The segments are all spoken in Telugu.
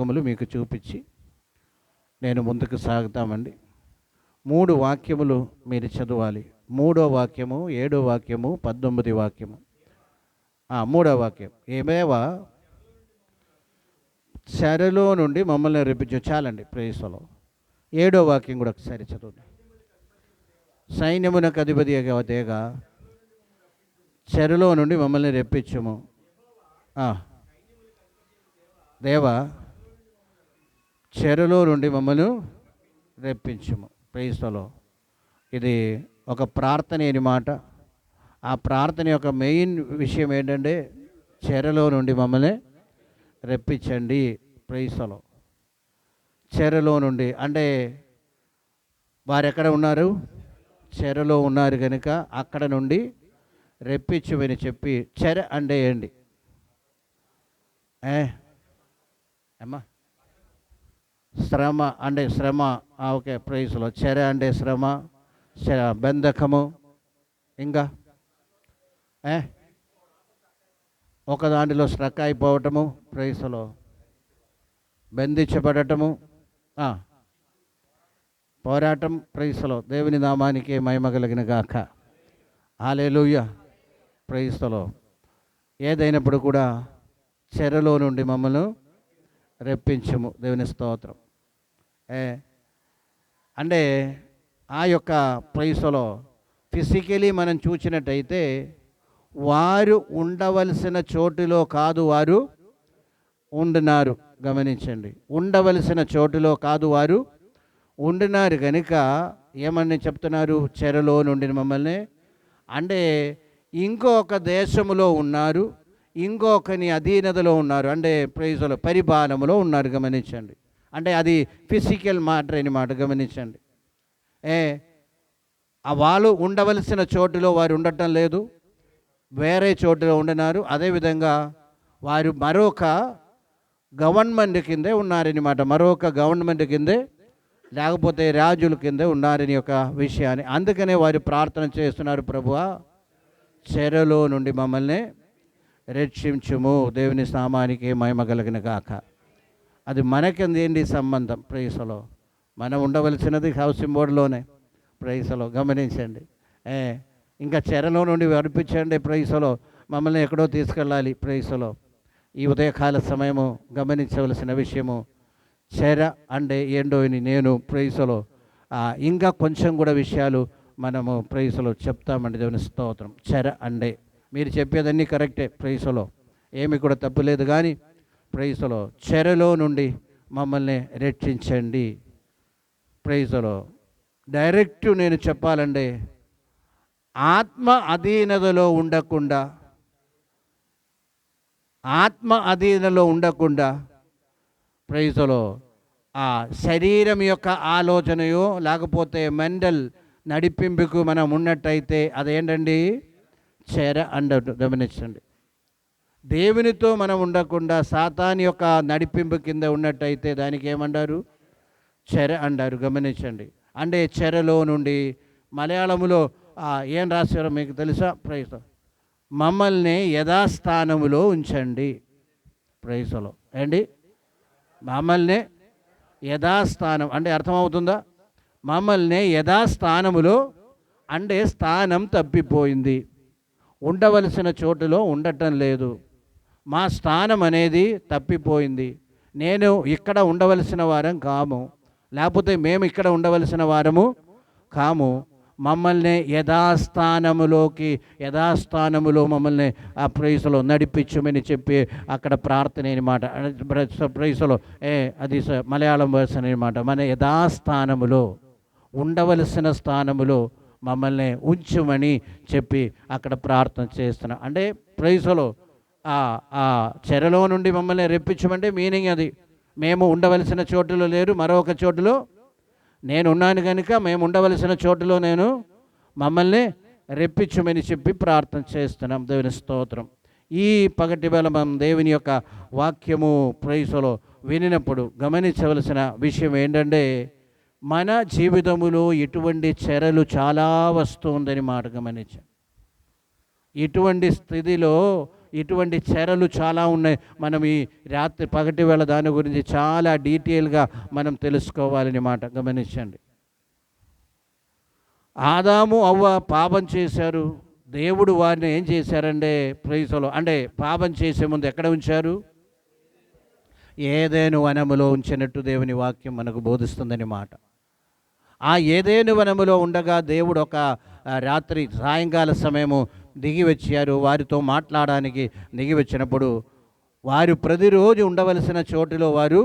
వాక్యములు మీకు చూపించి నేను ముందుకు సాగుతామండి. 3 వాక్యములు మీరు చదవాలి. 3వ వాక్యము, 7వ వాక్యము, 19 వాక్యము. 3వ వాక్యం, ఏమేవా చెరలో నుండి మమ్మల్ని రప్పించు. చాలండి, ప్రేయస్లో. 7వ వాక్యం కూడా ఒకసారి చదవండి. సైన్యమునకు అధిపతి దేగ చెరలో నుండి మమ్మల్ని రప్పించుము. దేవా, చెరలో నుండి మమ్మల్ని రప్పించుము. ప్రేయస్లో ఇది ఒక ప్రార్థన అని మాట. ఆ ప్రార్థన యొక్క మెయిన్ విషయం ఏంటంటే చెరలో నుండి మమ్మల్ని రప్పించండి. ప్రేయస్లో చెరలో నుండి అంటే వారు ఎక్కడ ఉన్నారు? చెరలో ఉన్నారు కనుక అక్కడ నుండి రప్పించుమని చెప్పి. చెర అంటే ఏంటి అమ్మా? శ్రమ అంటే శ్రమ. ఓకే, ప్రైస్లో. చెర అంటే శ్రమ, బంధకము, ఇంకా ఒక దాంట్లో స్ట్రక్ అయిపోవటము, ప్రైస్లో బంధించబడటము, పోరాటం. ప్రైస్లో దేవుని నామానికి మహిమ కలిగిన గాక. హల్లెలూయా. ప్రైస్లో ఏదైనప్పుడు కూడా చెరలో నుండి మమ్మల్ని రప్పించము. దేవుని స్తోత్రం. అంటే ఆ యొక్క ప్రైస్లో ఫిజికలీ మనం చూసినట్టయితే వారు ఉండవలసిన చోటులో కాదు వారు ఉండినారు. గమనించండి, ఉండవలసిన చోటులో కాదు వారు ఉండినారు కనుక ఏమని చెప్తున్నారు? చెరలో నుండి మమ్మల్ని. అంటే ఇంకొక దేశంలో ఉన్నారు, ఇంకొకని అధీనతలో ఉన్నారు, అంటే ప్రైజ్లో పరిపాలనలో ఉన్నారు. గమనించండి, అంటే అది ఫిజికల్ మ్యాటర్ అన్నమాట. గమనించండి, వాళ్ళు ఉండవలసిన చోటులో వారు ఉండటం లేదు, వేరే చోటులో ఉండినారు. అదేవిధంగా వారు మరొక గవర్నమెంట్ కిందే ఉన్నారన్నమాట. మరొక గవర్నమెంట్ కిందే లేకపోతే రాజుల కిందే ఉన్నారని ఒక విషయాన్ని. అందుకనే వారు ప్రార్థన చేస్తున్నారు, ప్రభువా చెరలో నుండి మమ్మల్ని రక్షించుము. దేవుని నామానికి మహిమ కలిగిన గాక. అది మనకేంటి సంబంధం? ప్రైస్లో మనం ఉండవలసినది హౌసింగ్ బోర్డులోనే. ప్రైస్లో గమనించండి. ఇంకా చెరలో నుండి విడిపించండి. ప్రైస్లో మమ్మల్ని ఎక్కడో తీసుకెళ్ళాలి. ప్రైస్లో ఈ ఉదయకాల సమయము గమనించవలసిన విషయము చెర అంటే ఏంటో నేను ప్రైస్లో ఇంకా కొంచెం కూడా విషయాలు మనము ప్రైస్లో చెప్తామండి. దేవుని స్తోత్రం. చెర అంటే మీరు చెప్పేదన్నీ కరెక్టే, ప్రైస్లో ఏమి కూడా తప్పులేదు. కానీ ప్రైస్లో చెరలో నుండి మమ్మల్ని రక్షించండి. ప్రైస్లో డైరెక్ట్ నేను చెప్పాలంటే ఆత్మ అధీనతలో ఉండకుండా, ఆత్మ అధీనలో ఉండకుండా ప్రైజ్లో ఆ శరీరం యొక్క ఆలోచనయో లేకపోతే మెంటల్ నడిపింపుకు మనం ఉన్నట్టయితే అదేంటండి? చెర అంటారు. గమనించండి, దేవునితో మనం ఉండకుండా సాతాను యొక్క నడిపింపు కింద ఉన్నట్టయితే దానికి ఏమంటారు? చెర అంటారు. గమనించండి, అంటే చెరలో నుండి మలయాళములో ఏం రాశారో మీకు తెలుసా? ప్రైజ్ మమ్మల్ని యథాస్థానములో ఉంచండి. ప్రైజ్లో ఏంటి? మమ్మల్ని యథాస్థానం అంటే అర్థమవుతుందా? మమ్మల్ని యథాస్థానములో అంటే స్థానం తప్పిపోయింది, ఉండవలసిన చోటులో ఉండటం లేదు, మా స్థానం అనేది తప్పిపోయింది. నేను ఇక్కడ ఉండవలసిన వారం కాము, లేకపోతే మేము ఇక్కడ ఉండవలసిన వారము కాము. మమ్మల్ని యథాస్థానములో మమ్మల్ని ఆ ప్రైస్లో నడిపించమని చెప్పి అక్కడ ప్రార్థన అనమాట. ప్రైస్లో అది మలయాళం వర్షన్ అనమాట. మన యథాస్థానములో ఉండవలసిన స్థానములో మమ్మల్ని ఉంచుమని చెప్పి అక్కడ ప్రార్థన చేస్తున్నా. అంటే ప్రైస్లో ఆ చెరలో నుండి మమ్మల్ని రప్పించమంటే మీనింగ్ అది. మేము ఉండవలసిన చోటులో లేరు, మరొక చోటులో నేను ఉన్నాను కనుక మేము ఉండవలసిన చోటులో మమ్మల్ని రప్పించమని చెప్పి ప్రార్థన చేస్తున్నాం. దేవుని స్తోత్రం. ఈ పగటి వేళ మనం దేవుని యొక్క వాక్యము ప్రైస్లో వినినప్పుడు గమనించవలసిన విషయం ఏంటంటే మన జీవితములో ఇటువంటి చెరలు చాలా వస్తుందని మాట గమనించాం. ఇటువంటి స్థితిలో ఇటువంటి చెరలు చాలా ఉన్నాయి. మనం ఈ రాత్రి పగటి వేళ దాని గురించి చాలా డీటెయిల్గా మనం తెలుసుకోవాలని మాట గమనించండి. ఆదాము అవ్వ పాపం చేశారు. దేవుడు వారిని ఏం చేశారంటే ప్రైజ్లో అంటే పాపం చేసే ముందు ఎక్కడ ఉంచారు? ఏదెను వనములో ఉంచినట్టు దేవుని వాక్యం మనకు బోధిస్తుందని మాట. ఆ ఏదెను వనములో ఉండగా దేవుడు ఒక రాత్రి సాయంకాల సమయము దిగి వచ్చారు. వారితో మాట్లాడడానికి దిగి వచ్చినప్పుడు వారు ప్రతిరోజు ఉండవలసిన చోటులో వారు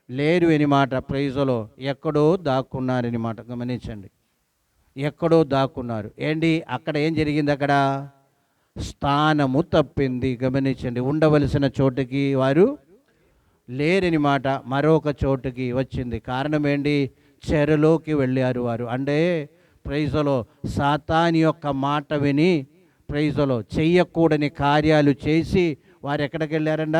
లేరు అని మాట. ప్రైజ్లో ఎక్కడో దాక్కున్నారని మాట గమనించండి. ఎక్కడో దాక్కున్నారు. ఏంటి అక్కడ ఏం జరిగింది? అక్కడ స్థానము తప్పింది. గమనించండి, ఉండవలసిన చోటుకి వారు లేరని మాట, మరొక చోటుకి వచ్చింది. కారణం ఏంటి? చెరలోకి వెళ్ళారు వారు. అంటే ప్రైజ్లో సాతాని యొక్క మాట విని ప్రైజ్లో చెయ్యకూడని కార్యాలు చేసి వారు ఎక్కడికి వెళ్ళారంట?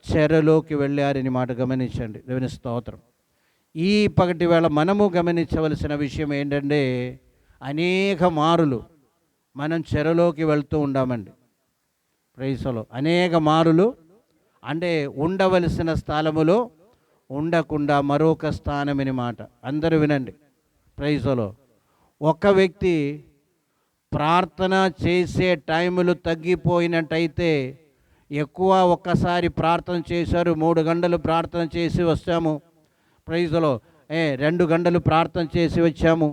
చెరలోకి వెళ్ళారని మాట గమనించండి. దేవుని స్తోత్రం. ఈ పగటి వేళ మనము గమనించవలసిన విషయం ఏంటంటే అనేక మారులు మనం చెరలోకి వెళ్తూ ఉండామండి. ప్రైజ్లో అనేక మారులు అంటే ఉండవలసిన స్థలములో ఉండకుండా మరొక స్థానమని మాట. అందరూ వినండి. ప్రైజ్లో ఒక వ్యక్తి ప్రార్థన చేసే టైములు తగ్గిపోయినట్టయితే ఎక్కువ ఒక్కసారి ప్రార్థన చేశారు, 3 గంటలు ప్రార్థన చేసి వస్తాము. ప్రైజ్లో 2 గంటలు ప్రార్థన చేసి వచ్చాము.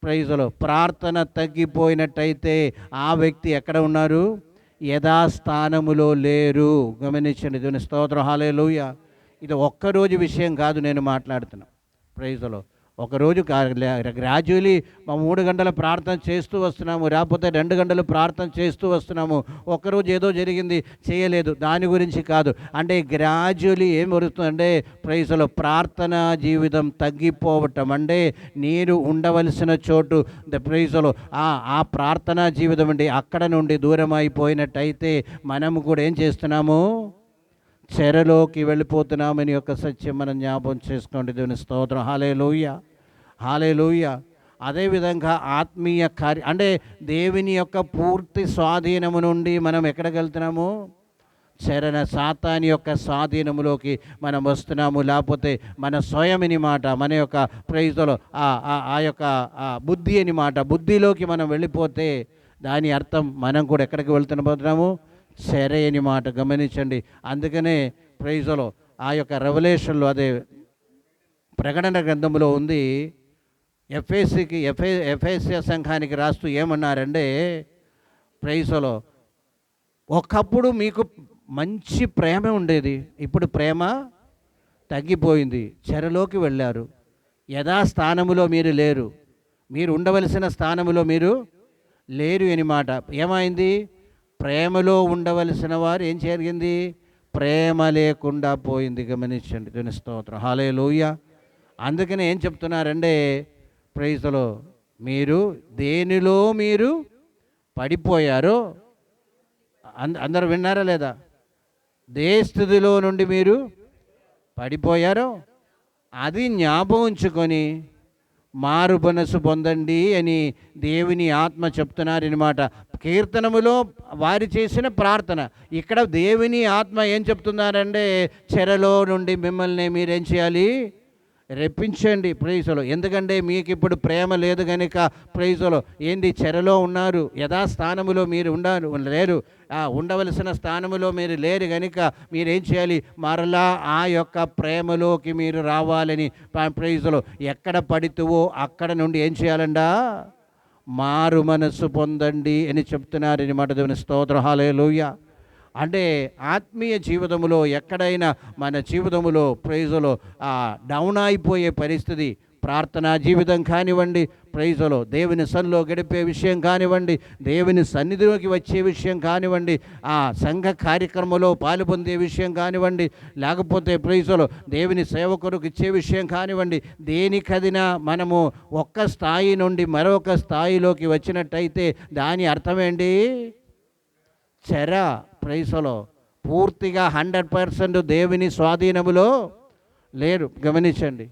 ప్రైజ్లో ప్రార్థన తగ్గిపోయినట్టయితే ఆ వ్యక్తి ఎక్కడ ఉన్నారు? యథాస్థానములో లేరు. గమనించండి. దేవుని స్తోత్రం. హల్లెలూయా. ఇది ఒక్కరోజు విషయం కాదు నేను మాట్లాడుతున్నా. ప్రైజ్లో ఒకరోజు గ్రాడ్యువలీ 3 గంటల ప్రార్థన చేస్తూ వస్తున్నాము, లేకపోతే 2 గంటలు ప్రార్థన చేస్తూ వస్తున్నాము. ఒక్కరోజు ఏదో జరిగింది చేయలేదు, దాని గురించి కాదు. అంటే గ్రాడ్యువలీ ఏం జరుగుతుందంటే ప్రైజ్లో ప్రార్థనా జీవితం తగ్గిపోవటం. అంటే నేను ఉండవలసిన చోటు ప్రైజ్లో ఆ ప్రార్థనా జీవితం అంటే అక్కడ నుండి దూరం అయిపోయినట్టయితే మనము కూడా ఏం చేస్తున్నాము? చెరలోకి వెళ్ళిపోతున్నామని యొక్క సత్యం మనం జ్ఞాపకం చేసుకోండి. దేవుని స్తోత్రం. హల్లెలూయా, హల్లెలూయా. అదేవిధంగా ఆత్మీయ అంటే దేవుని యొక్క పూర్తి స్వాధీనము నుండి మనం ఎక్కడికి వెళ్తున్నాము? సాతాని యొక్క స్వాధీనములోకి మనం వస్తున్నాము. లేకపోతే మన స్వయమని మాట, మన యొక్క ప్రైజ్లో ఆ యొక్క బుద్ధి అని మాట, బుద్ధిలోకి మనం వెళ్ళిపోతే దాని అర్థం మనం కూడా ఎక్కడికి వెళ్తున్నాము? చెరయని మాట. గమనించండి. అందుకనే ప్రైజ్లో ఆ యొక్క రెవల్యూషన్లో అదే ప్రకటన గ్రంథంలో ఉంది. ఎఫెసీయ సంఘానికి రాస్తూ ఏమన్నారంటే ప్రైజ్లో ఒకప్పుడు మీకు మంచి ప్రేమ ఉండేది, ఇప్పుడు ప్రేమ తగ్గిపోయింది, చెరలోకి వెళ్ళారు, యథాస్థానములో మీరు లేరు, మీరు ఉండవలసిన స్థానములో మీరు లేరు అని మాట. ఏమైంది? ప్రేమలో ఉండవలసిన వారు ఏం జరిగింది? ప్రేమ లేకుండా పోయింది. గమనించండి. దేవుని స్తోత్రం. హల్లెలూయా. అందుకని ఏం చెప్తున్నారంటే ప్రైజ్లో మీరు దేనిలో మీరు పడిపోయారో అందరూ విన్నారా లేదా? దే స్థితిలో నుండి మీరు పడిపోయారో అది జ్ఞాపకం ఉంచుకొని మారు మనసు పొందండి అని దేవుని ఆత్మ చెప్తున్నారనమాట. కీర్తనములో వారు చేసిన ప్రార్థన, ఇక్కడ దేవుని ఆత్మ ఏం చెప్తున్నారంటే చెరలో నుండి మిమ్మల్ని మీరేం చేయాలి? రెప్పించండి. ప్రైజ్లో. ఎందుకంటే మీకు ఇప్పుడు ప్రేమ లేదు కనుక ప్రైజ్లో ఏంది? చెరలో ఉన్నారు, యథాస్థానములో మీరు లేరు, ఉండవలసిన స్థానములో మీరు లేరు కనుక మీరేం చేయాలి? మరలా ఆ యొక్క ప్రేమలోకి మీరు రావాలని ప్రైజ్లో ఎక్కడ పడితువో అక్కడ నుండి ఏం చేయాలండా? మారు మనస్సు పొందండి అని చెప్తున్నారని మాట. దేవుని స్తోత్రం. హల్లెలూయా. అంటే ఆత్మీయ జీవితంలో ఎక్కడైనా మన జీవితంలో ప్రైజ్లో డౌన్ అయిపోయే పరిస్థితి, ప్రార్థనా జీవితం కానివ్వండి, ప్రైజ్లో దేవుని సన్నిధిలో గడిపే విషయం కానివ్వండి, దేవుని సన్నిధిలోకి వచ్చే విషయం కానివ్వండి, ఆ సంఘ కార్యక్రమంలో పాల్పొందే విషయం కానివ్వండి, లేకపోతే ప్రైజ్లో దేవుని సేవకులకు ఇచ్చే విషయం కానివ్వండి, దేనికదినా మనము ఒక్క స్థాయి నుండి మరొక స్థాయిలోకి వచ్చినట్టయితే దాని అర్థమేంటి? చెర. ప్రైజ్లో పూర్తిగా 100% దేవుని స్వాధీనములో లేరు. గమనించండి.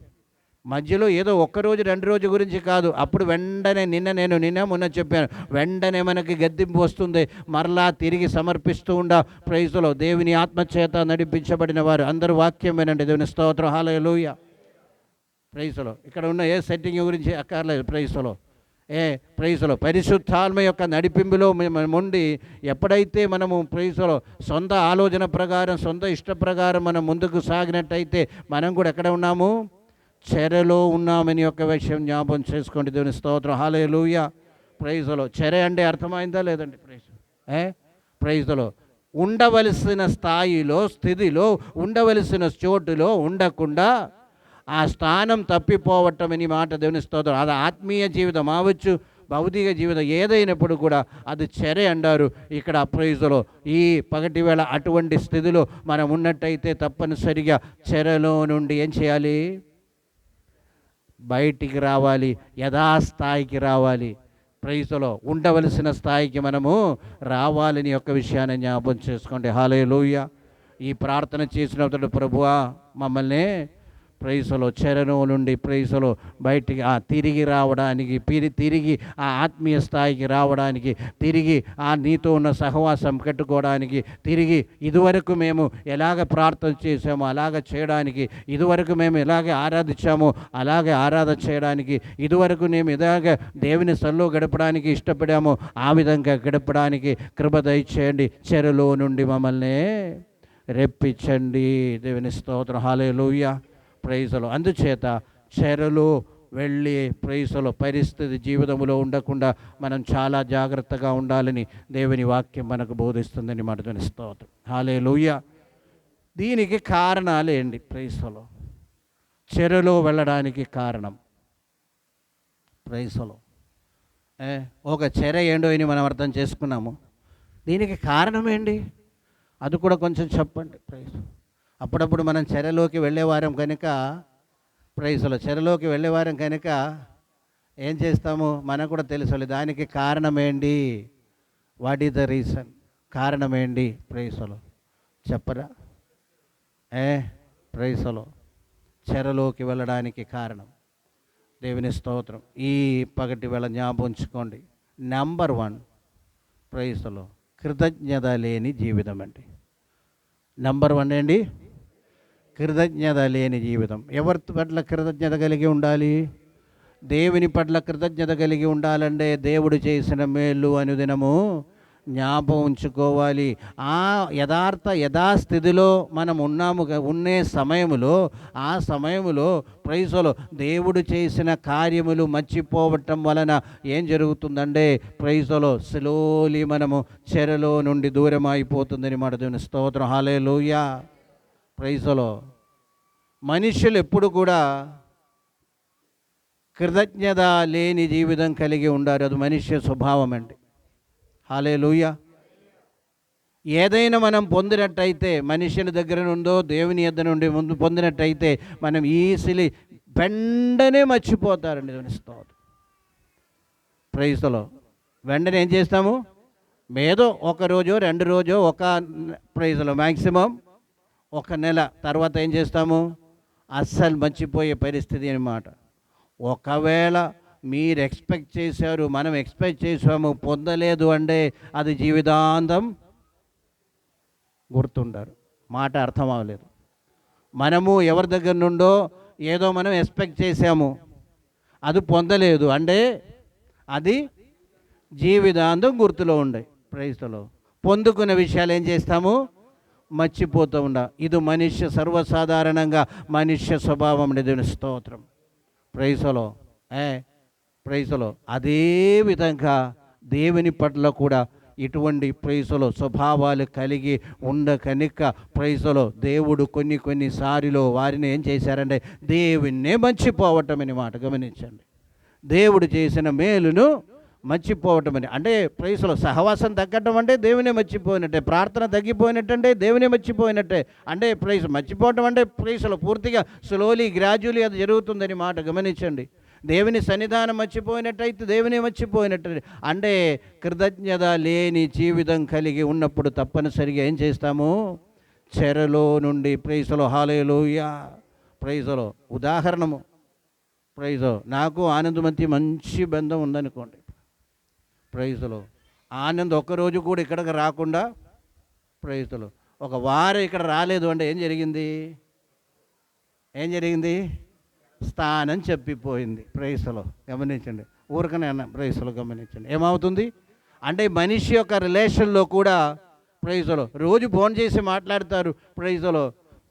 మధ్యలో ఏదో ఒక్కరోజు 2 రోజు గురించి కాదు. అప్పుడు వెంటనే నిన్న మొన్న చెప్పాను, వెంటనే మనకి గద్దింపు వస్తుంది. మరలా తిరిగి సమర్పిస్తూ ప్రైజ్లో దేవుని ఆత్మచేత నడిపించబడిన వారు అందరూ వాక్యం వినండి. దేవుని స్తోత్రం, హల్లెలూయా. ప్రైజ్లో ఇక్కడ ఉన్న ఏ సెట్టింగ్ గురించి అక్కర్లేదు. ప్రైజ్లో పరిశుద్ధాత్మ యొక్క నడిపింపులో ఉండి ఎప్పుడైతే మనము ప్రైజ్లో సొంత ఆలోచన ప్రకారం, సొంత ఇష్ట ప్రకారం మనం ముందుకు సాగినట్టయితే మనం కూడా ఎక్కడ ఉన్నాము? చెరలో ఉన్నామని ఒక విషయం జ్ఞాపకం చేసుకోండి. దేవుని స్తోత్రం, హల్లెలూయా. ప్రైజ్లో చెర అంటే అర్థమైందా లేదండి? ప్రైజ్లో ఉండవలసిన స్థాయిలో, స్థితిలో, ఉండవలసిన చోటులో ఉండకుండా ఆ స్థానం తప్పిపోవటం అని మాట. దేవుని స్తోత్రం. అది ఆత్మీయ జీవితం అవ్వచ్చు, భౌతిక జీవితం ఏదైనప్పుడు కూడా అది చెర అంటారు ఇక్కడ. ప్రైజ్లో ఈ పగటి వేళ అటువంటి స్థితిలో మనం ఉన్నట్టయితే తప్పనిసరిగా చెరలో నుండి ఏం చేయాలి? బయటికి రావాలి, యథాస్థాయికి రావాలి. ప్రైజ్లో ఉండవలసిన స్థాయికి మనము రావాలని యొక్క విషయాన్ని జ్ఞాపకం చేసుకోండి. హల్లెలూయా. ఈ ప్రార్థన చేసినప్పుడు ప్రభువా మమ్మల్ని ప్రైజ్లో చెరలో నుండి ప్రైజ్లో బయటికి తిరిగి రావడానికి, తిరిగి ఆ ఆత్మీయ స్థాయికి రావడానికి, తిరిగి ఆ నీతో ఉన్న సహవాసం కట్టుకోవడానికి, తిరిగి ఇదివరకు మేము ఎలాగ ప్రార్థన చేసామో అలాగ చేయడానికి, ఇదివరకు మేము ఎలాగే ఆరాధించామో అలాగే ఆరాధన చేయడానికి, ఇదివరకు మేము ఎలాగ దేవుని సన్నిధిలో గడపడానికి ఇష్టపడామో ఆ విధంగా గడపడానికి కృప దయచేయండి. చెరలో నుండి మమ్మల్ని రెప్పించండి. దేవుని స్తోత్రం, హల్లెలూయా. ప్రైజ్లో అందుచేత చెరలో వెళ్ళి ప్రైజ్లో పరిస్థితి జీవితంలో ఉండకుండా మనం చాలా జాగ్రత్తగా ఉండాలని దేవుని వాక్యం మనకు బోధిస్తుందని మాట. దేవుని స్తోత్రం, హల్లెలూయా. దీనికి కారణాలు ఏంటి? ప్రైజ్లో చెరలో వెళ్ళడానికి కారణం ప్రైజ్లో ఒక చెర ఏంటో అని మనం అర్థం చేసుకున్నాము. దీనికి కారణం ఏంటి? అది కూడా కొంచెం చెప్పండి. ప్రైజ్ అప్పుడప్పుడు మనం చెరలోకి వెళ్ళేవారం కనుక, ప్రైజ్లో చెరలోకి వెళ్ళేవారం కనుక ఏం చేస్తాము మనకు కూడా తెలుసు. దానికి కారణం ఏంటి? What is the reason? కారణం ఏంటి? ప్రైజ్లో చెప్పరా? ప్రైజ్లో చెరలోకి వెళ్ళడానికి కారణం. దేవుని స్తోత్రం. ఈ పగటి వేళ జ్ఞాపకం ఉంచుకోండి. నెంబర్ 1 ప్రైజ్లో కృతజ్ఞత లేని జీవితం అండి. నెంబర్ 1 ఏంటి? కృతజ్ఞత లేని జీవితం. ఎవరి పట్ల కృతజ్ఞత కలిగి ఉండాలి? దేవుని పట్ల కృతజ్ఞత కలిగి ఉండాలంటే దేవుడు చేసిన మేలు అనుదినము జ్ఞాపకం ఉంచుకోవాలి. ఆ యథాస్థితిలో మనం ఉండే సమయములో, ఆ సమయములో ప్రైజ్లో దేవుడు చేసిన కార్యములు మర్చిపోవటం వలన ఏం జరుగుతుందంటే ప్రైజ్లో స్లోలీ మనము చెరలో నుండి దూరం అయిపోతుందని మాట. దేవుని స్తోత్రం, హల్లెలూయా. ప్రైజ్లో మనుషులు ఎప్పుడు కూడా కృతజ్ఞత లేని జీవితం కలిగి ఉండారు. అది మనుష్య స్వభావం అండి. హల్లెలూయా. ఏదైనా మనం పొందినట్టయితే, మనుషుల దగ్గర నుండో దేవుని యొద్ద నుండి ముందు పొందినట్టయితే మనం ఈజీలీ వెంటనే మర్చిపోతారండి. దేవుని స్తోత్రం. ప్రైజ్లో వెంటనే ఏం చేస్తాము? ఏదో ఒక రోజో 2 రోజో ఒక ప్రైజ్లో మ్యాక్సిమం 1 నెల తర్వాత ఏం చేస్తాము? అస్సలు మర్చిపోయే పరిస్థితి అన్నమాట. ఒకవేళ మీరు ఎక్స్పెక్ట్ చేశారు, మనం ఎక్స్పెక్ట్ చేసాము, పొందలేదు అంటే అది జీవితాంతం గుర్తుంటారు. మాట అర్థం అవ్వలేదు. మనము ఎవరి దగ్గర నుండో ఏదో మనం ఎక్స్పెక్ట్ చేసాము, అది పొందలేదు అంటే అది జీవితాంతం గుర్తులో ఉండే. ప్రైజ్లో పొందుకున్న విషయాలు ఏం చేస్తాము? మర్చిపోతూ ఇది మనుష్య సర్వసాధారణంగా మనుష్య స్వభావం. దేవుని స్తోత్రం. ప్రైజ్లో అదే విధంగా దేవుని పట్ల కూడా ఇటువంటి ప్రైజ్లో స్వభావాలు కలిగి కనుక ప్రైజ్లో దేవుడు కొన్నిసార్లు వారిని ఏం చేశారంటే దేవుణ్ణే మర్చిపోవటం అని మాట. గమనించండి. దేవుడు చేసిన మేలును మర్చిపోవటం అని అంటే ప్రైజ్లో సహవాసం తగ్గటం అంటే దేవునే మర్చిపోయినట్టే, ప్రార్థన తగ్గిపోయినట్టంటే దేవునే మర్చిపోయినట్టే. అంటే ప్రైజ్ మర్చిపోవటం అంటే ప్రైజ్లో పూర్తిగా స్లోలీ గ్రాడ్యువలీ అది జరుగుతుందని మాట. గమనించండి. దేవుని సన్నిధానం మర్చిపోయినట్టయితే దేవునే మర్చిపోయినట్టు. అంటే కృతజ్ఞత లేని జీవితం కలిగి ఉన్నప్పుడు తప్పనిసరిగా ఏం చేస్తాము? చెరలో నుండి ప్రైజ్లో హల్లెలూయా. ప్రైజ్లో ఉదాహరణము ప్రైజ్. నాకు ఆనంద్ మధ్య మంచి బంధం ఉందనుకోండి, ప్రైజ్లో ఆనంద్ ఒక్కరోజు కూడా ఇక్కడికి రాకుండా, ప్రైజ్లో ఒక వారం ఇక్కడ రాలేదు అంటే ఏం జరిగింది? స్థానం చెప్పిపోయింది. ప్రైజ్లో గమనించండి, ఊరికనే అన్న ప్రైజ్లో గమనించండి. ఏమవుతుంది అంటే మనిషి యొక్క రిలేషన్లో కూడా, ప్రైజ్లో రోజు ఫోన్ చేసి మాట్లాడతారు, ప్రైజ్లో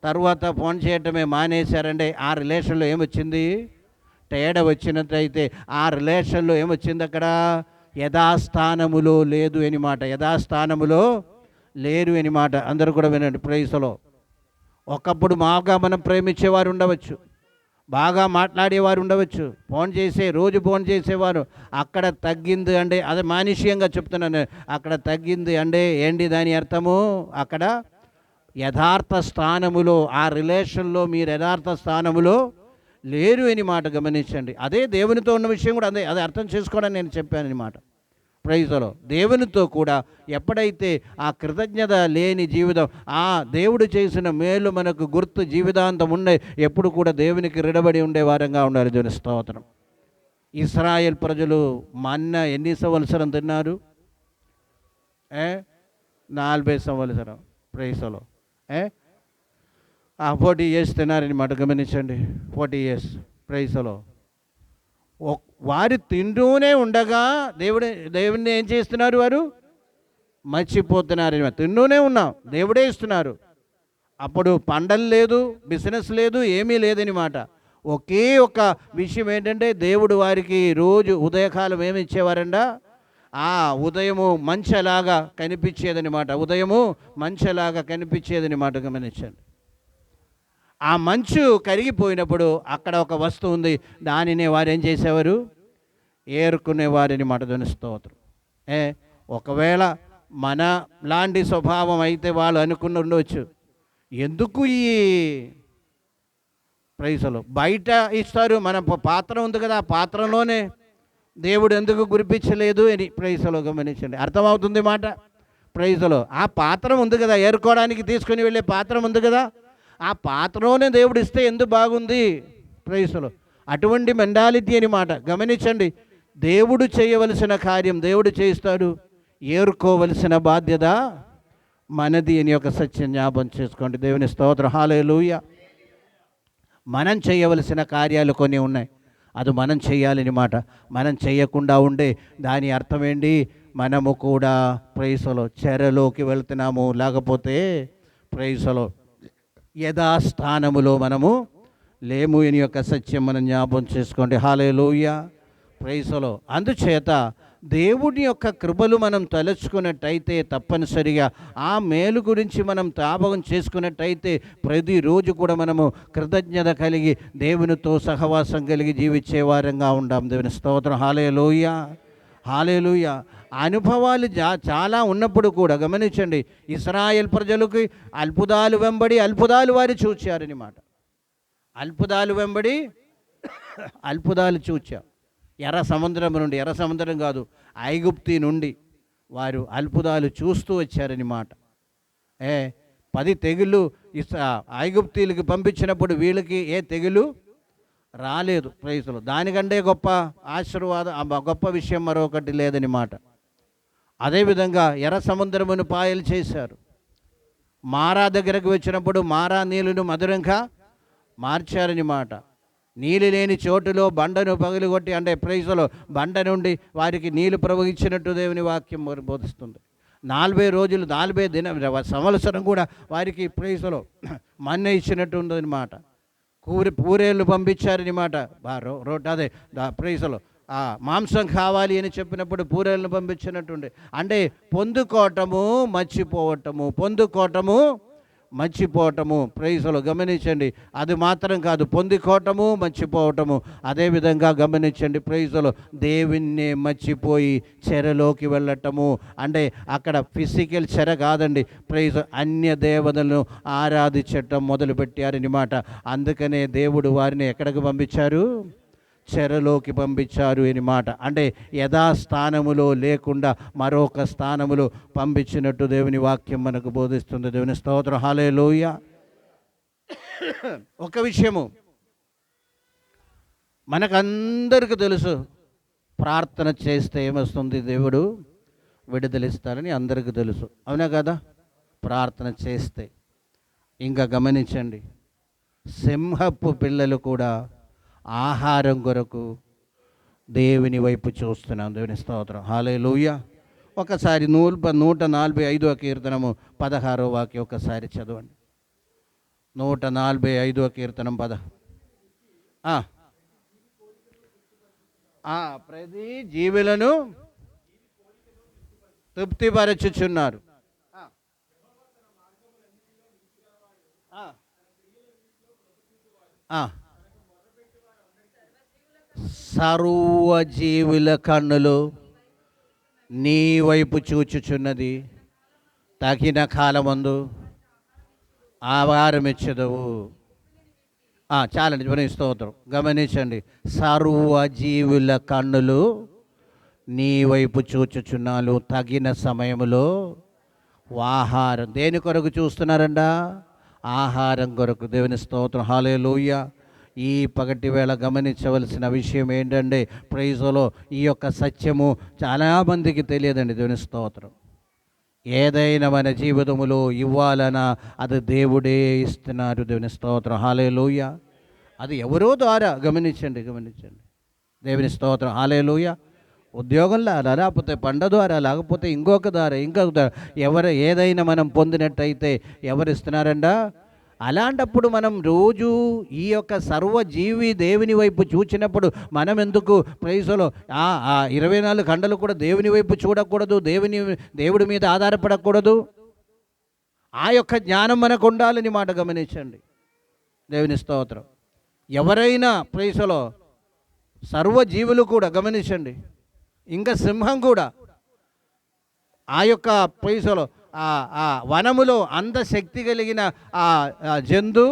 తర్వాత ఫోన్ చేయటమే మానేశారంటే ఆ రిలేషన్లో ఏమొచ్చింది? తేడా వచ్చినట్లయితే ఆ రిలేషన్లో ఏమొచ్చింది? అక్కడ యథాస్థానములో లేదు అని మాట, యథాస్థానములో లేరు అని మాట. అందరూ కూడా వినండి. ప్రైజ్లో ఒకప్పుడు బాగా మనం ప్రేమించేవారు ఉండవచ్చు, బాగా మాట్లాడేవారు ఉండవచ్చు, రోజు ఫోన్ చేసేవారు. అక్కడ తగ్గింది అంటే, అదే మానుష్యంగా చెప్తున్నాను, అక్కడ తగ్గింది అంటే ఏంటి దాని అర్థము? అక్కడ యథార్థ స్థానములో, ఆ రిలేషన్లో మీరు యథార్థ స్థానములో లేరు అని మాట. గమనించండి. అదే దేవునితో ఉన్న విషయం కూడా అదే అర్థం చేసుకోవడానికి నేను చెప్పాను అనమాట. ప్రైజ్లో దేవునితో కూడా ఎప్పుడైతే ఆ కృతజ్ఞత లేని జీవితం, ఆ దేవుడు చేసిన మేలు మనకు గుర్తు జీవితాంతం ఉండే, ఎప్పుడు కూడా దేవునికి రిడబడి ఉండే వారంగా ఉండాలి. దేవుని స్తోత్రం. ఇశ్రాయేల్ ప్రజలు మన్నా ఎన్ని సంవత్సరం తిన్నారు? 40 సంవత్సరం. ప్రైజ్లో 40 years తిన్నారని మాట. గమనించండి, 40 years. ప్రైజ్లో వారు తింటూనే ఉండగా దేవుడిని ఏం చేస్తున్నారు? వారు మర్చిపోతున్నారు. తింటూనే ఉన్నాం, దేవుడే ఇస్తున్నారు. అప్పుడు పండలు లేదు, బిజినెస్ లేదు, ఏమీ లేదని మాట. ఒకే ఒక విషయం ఏంటంటే దేవుడు వారికి రోజు ఉదయకాలం ఏమి ఇచ్చేవారంట? ఆ ఉదయము మంచెలాగా కనిపించేదని మాట, ఉదయము మంచెలాగా కనిపించేదని మాట. గమనించండి. ఆ మంచు కరిగిపోయినప్పుడు అక్కడ ఒక వస్తువు ఉంది, దానిని వారు ఏం చేసేవారు? ఏరుకునేవారిని మాట. దేవుని స్తోత్రం. ఒకవేళ మన లాంటి స్వభావం అయితే వాళ్ళు అనుకుని ఉండవచ్చు, ఎందుకు ఈ ప్రైజులు బయట ఇస్తారు, మన పాత్ర ఉంది కదా, ఆ పాత్రలోనే దేవుడు ఎందుకు గురిపించలేదు అని. ప్రైజులో గమనించండి, అర్థమవుతుంది మాట. ప్రైజులో ఆ పాత్ర ఉంది కదా, ఏరుకోవడానికి తీసుకుని వెళ్ళే పాత్ర ఉంది కదా, ఆ పాత్రలోనే దేవుడు ఇస్తే ఎందుకు బాగుంది? ప్రైజులో అటువంటి మెంటాలిటీ అని మాట. గమనించండి, దేవుడు చేయవలసిన కార్యం దేవుడు చేస్తాడు, ఏరుకోవలసిన బాధ్యత మనది అని ఒక సత్యం జ్ఞాపకం చేసుకోండి. దేవుని స్తోత్రం. హల్లెలూయా. మనం చేయవలసిన కార్యాలు కొన్ని ఉన్నాయి, అది మనం చేయాలని మాట. మనం చేయకుండా ఉండే దాని అర్థం ఏంటి? మనము కూడా ప్రైజులో చెరలోకి వెళ్తున్నాము, లేకపోతే ప్రైజులో యథాస్థానములో మనము లేము అని యొక్క సత్యం మనం జ్ఞాపకం చేసుకోండి. హల్లెలూయా. ప్రైజులో అందుచేత దేవుని యొక్క కృపలు మనం తలుచుకున్నట్టయితే, తప్పనిసరిగా ఆ మేలు గురించి మనం జ్ఞాపకం చేసుకున్నట్టయితే, ప్రతిరోజు కూడా మనము కృతజ్ఞత కలిగి దేవునితో సహవాసం కలిగి జీవించే వారంగా ఉండాం. దేవుని స్తోత్రం. హల్లెలూయా. హల్లెలూయా. అనుభవాలు చాలా ఉన్నప్పుడు కూడా గమనించండి, ఇశ్రాయేల్ ప్రజలకు అద్భుతాలు వెంబడి అద్భుతాలు వారు చూచారని మాట. అద్భుతాలు వెంబడి అద్భుతాలు చూచారు. ఎర్ర సముద్రం కాదు, ఐగుప్తి నుండి వారు అద్భుతాలు చూస్తూ వచ్చారని మాట. 10 తెగుళ్ళు ఐగుప్తీలకు పంపించినప్పుడు వీళ్ళకి ఏ తెగులు రాలేదు. ప్రైజులు దానికంటే గొప్ప ఆశీర్వాదం, గొప్ప విషయం మరొకటి లేదని మాట. అదేవిధంగా ఎర్ర సముద్రమును పాయలు చేశారు. మారా దగ్గరకు వచ్చినప్పుడు మారా నీళ్ళను మధురంగా మార్చారని మాట. నీళ్ళు లేని చోటులో బండను పగిలిగొట్టి, అంటే ప్రైజులో బండ నుండి వారికి నీళ్లు ప్రవహించినట్టు దేవుని వాక్యం బోధిస్తుంది. 40 రోజులు 40 సంవత్సరం కూడా వారికి ప్రైజులో మన్న ఇచ్చినట్టు ఉండదని మాట. పూరేళ్ళు పంపించారని మాట. అదే ప్రైజులో మాంసం కావాలి అని చెప్పినప్పుడు పూరేళ్ళను పంపించినట్టుండే. అంటే పొందుకోవటము మర్చిపోవటము. ప్రైజులో గమనించండి, అది మాత్రం కాదు, పొందుకోవటము మర్చిపోవటము. అదేవిధంగా గమనించండి, ప్రైజులో దేవుణ్ణి మర్చిపోయి చెరలోకి వెళ్ళటము. అంటే అక్కడ ఫిజికల్ చెర కాదండి, ప్రైజ్ అన్య దేవతలను ఆరాధించటం మొదలుపెట్టారని మాట. అందుకనే దేవుడు వారిని ఎక్కడికి పంపించారు? చెరలోకి పంపించారు అని మాట. అంటే యథాస్థానములో లేకుండా మరొక స్థానములో పంపించినట్టు దేవుని వాక్యం మనకు బోధిస్తుంది. దేవుని స్తోత్రం. హల్లెలూయా. ఒక విషయము, మనకందరికీ తెలుసు, ప్రార్థన చేస్తే ఏమొస్తుంది, దేవుడు విడుదలిస్తారని అందరికీ తెలుసు, అవునా కదా? ప్రార్థన చేస్తే. ఇంకా గమనించండి, సింహపు పిల్లలు కూడా ఆహారం కొరకు దేవుని వైపు చూస్తున్నాం. దేవుని స్తోత్రం, హల్లెలూయా. ఒకసారి 145వ కీర్తనము 16వ వాక్యం ఒకసారి చదవండి. 145వ కీర్తనం ప్రతి జీవులను తృప్తిపరచుచున్నారు. సర్వజీవుల కన్నులు నీ వైపు చూచుచున్నది, తగిన కాలమందు ఆహారం ఇచ్చెదవు. చాలండి, మన స్తోత్రం. గమనించండి, సర్వజీవుల కన్నులు నీ వైపు చూచుచున్నాను, తగిన సమయంలో ఆహారం. దేని కొరకు చూస్తున్నారంట? ఆహారం కొరకు. దేవుని స్తోత్రం, హల్లెలూయా. ఈ పగటి వేళ గమనించవలసిన విషయం ఏంటంటే, ప్రైజ్లో ఈ యొక్క సత్యము చాలామందికి తెలియదండి. దేవుని స్తోత్రం. ఏదైనా మన జీవితంలో ఇవ్వాలన్నా అది దేవుడే ఇస్తున్నారు. దేవుని స్తోత్రం, హల్లెలూయా. అది ఎవరో ద్వారా గమనించండి. దేవుని స్తోత్రం, హల్లెలూయా. ఉద్యోగంలో లేకపోతే పంట ద్వారా, లేకపోతే ఇంకొక ద్వారా. ఏదైనా మనం పొందినట్టయితే ఎవరిస్తున్నారంట? అలాంటప్పుడు మనం రోజు ఈ యొక్క సర్వజీవి దేవుని వైపు చూచినప్పుడు మనం ఎందుకు ప్రైజ్లో 24 గంటలు కూడా దేవుని వైపు చూడకూడదు? దేవుడి మీద ఆధారపడకూడదు? ఆ యొక్క జ్ఞానం మనకు ఉండాలని మాట గమనించండి. దేవుని స్తోత్రం. ఎవరైనా ప్రైజ్లో సర్వజీవులు కూడా గమనించండి, ఇంకా సింహం కూడా ఆ యొక్క ప్రైజ్లో వనములో అంత శక్తి కలిగిన జంతు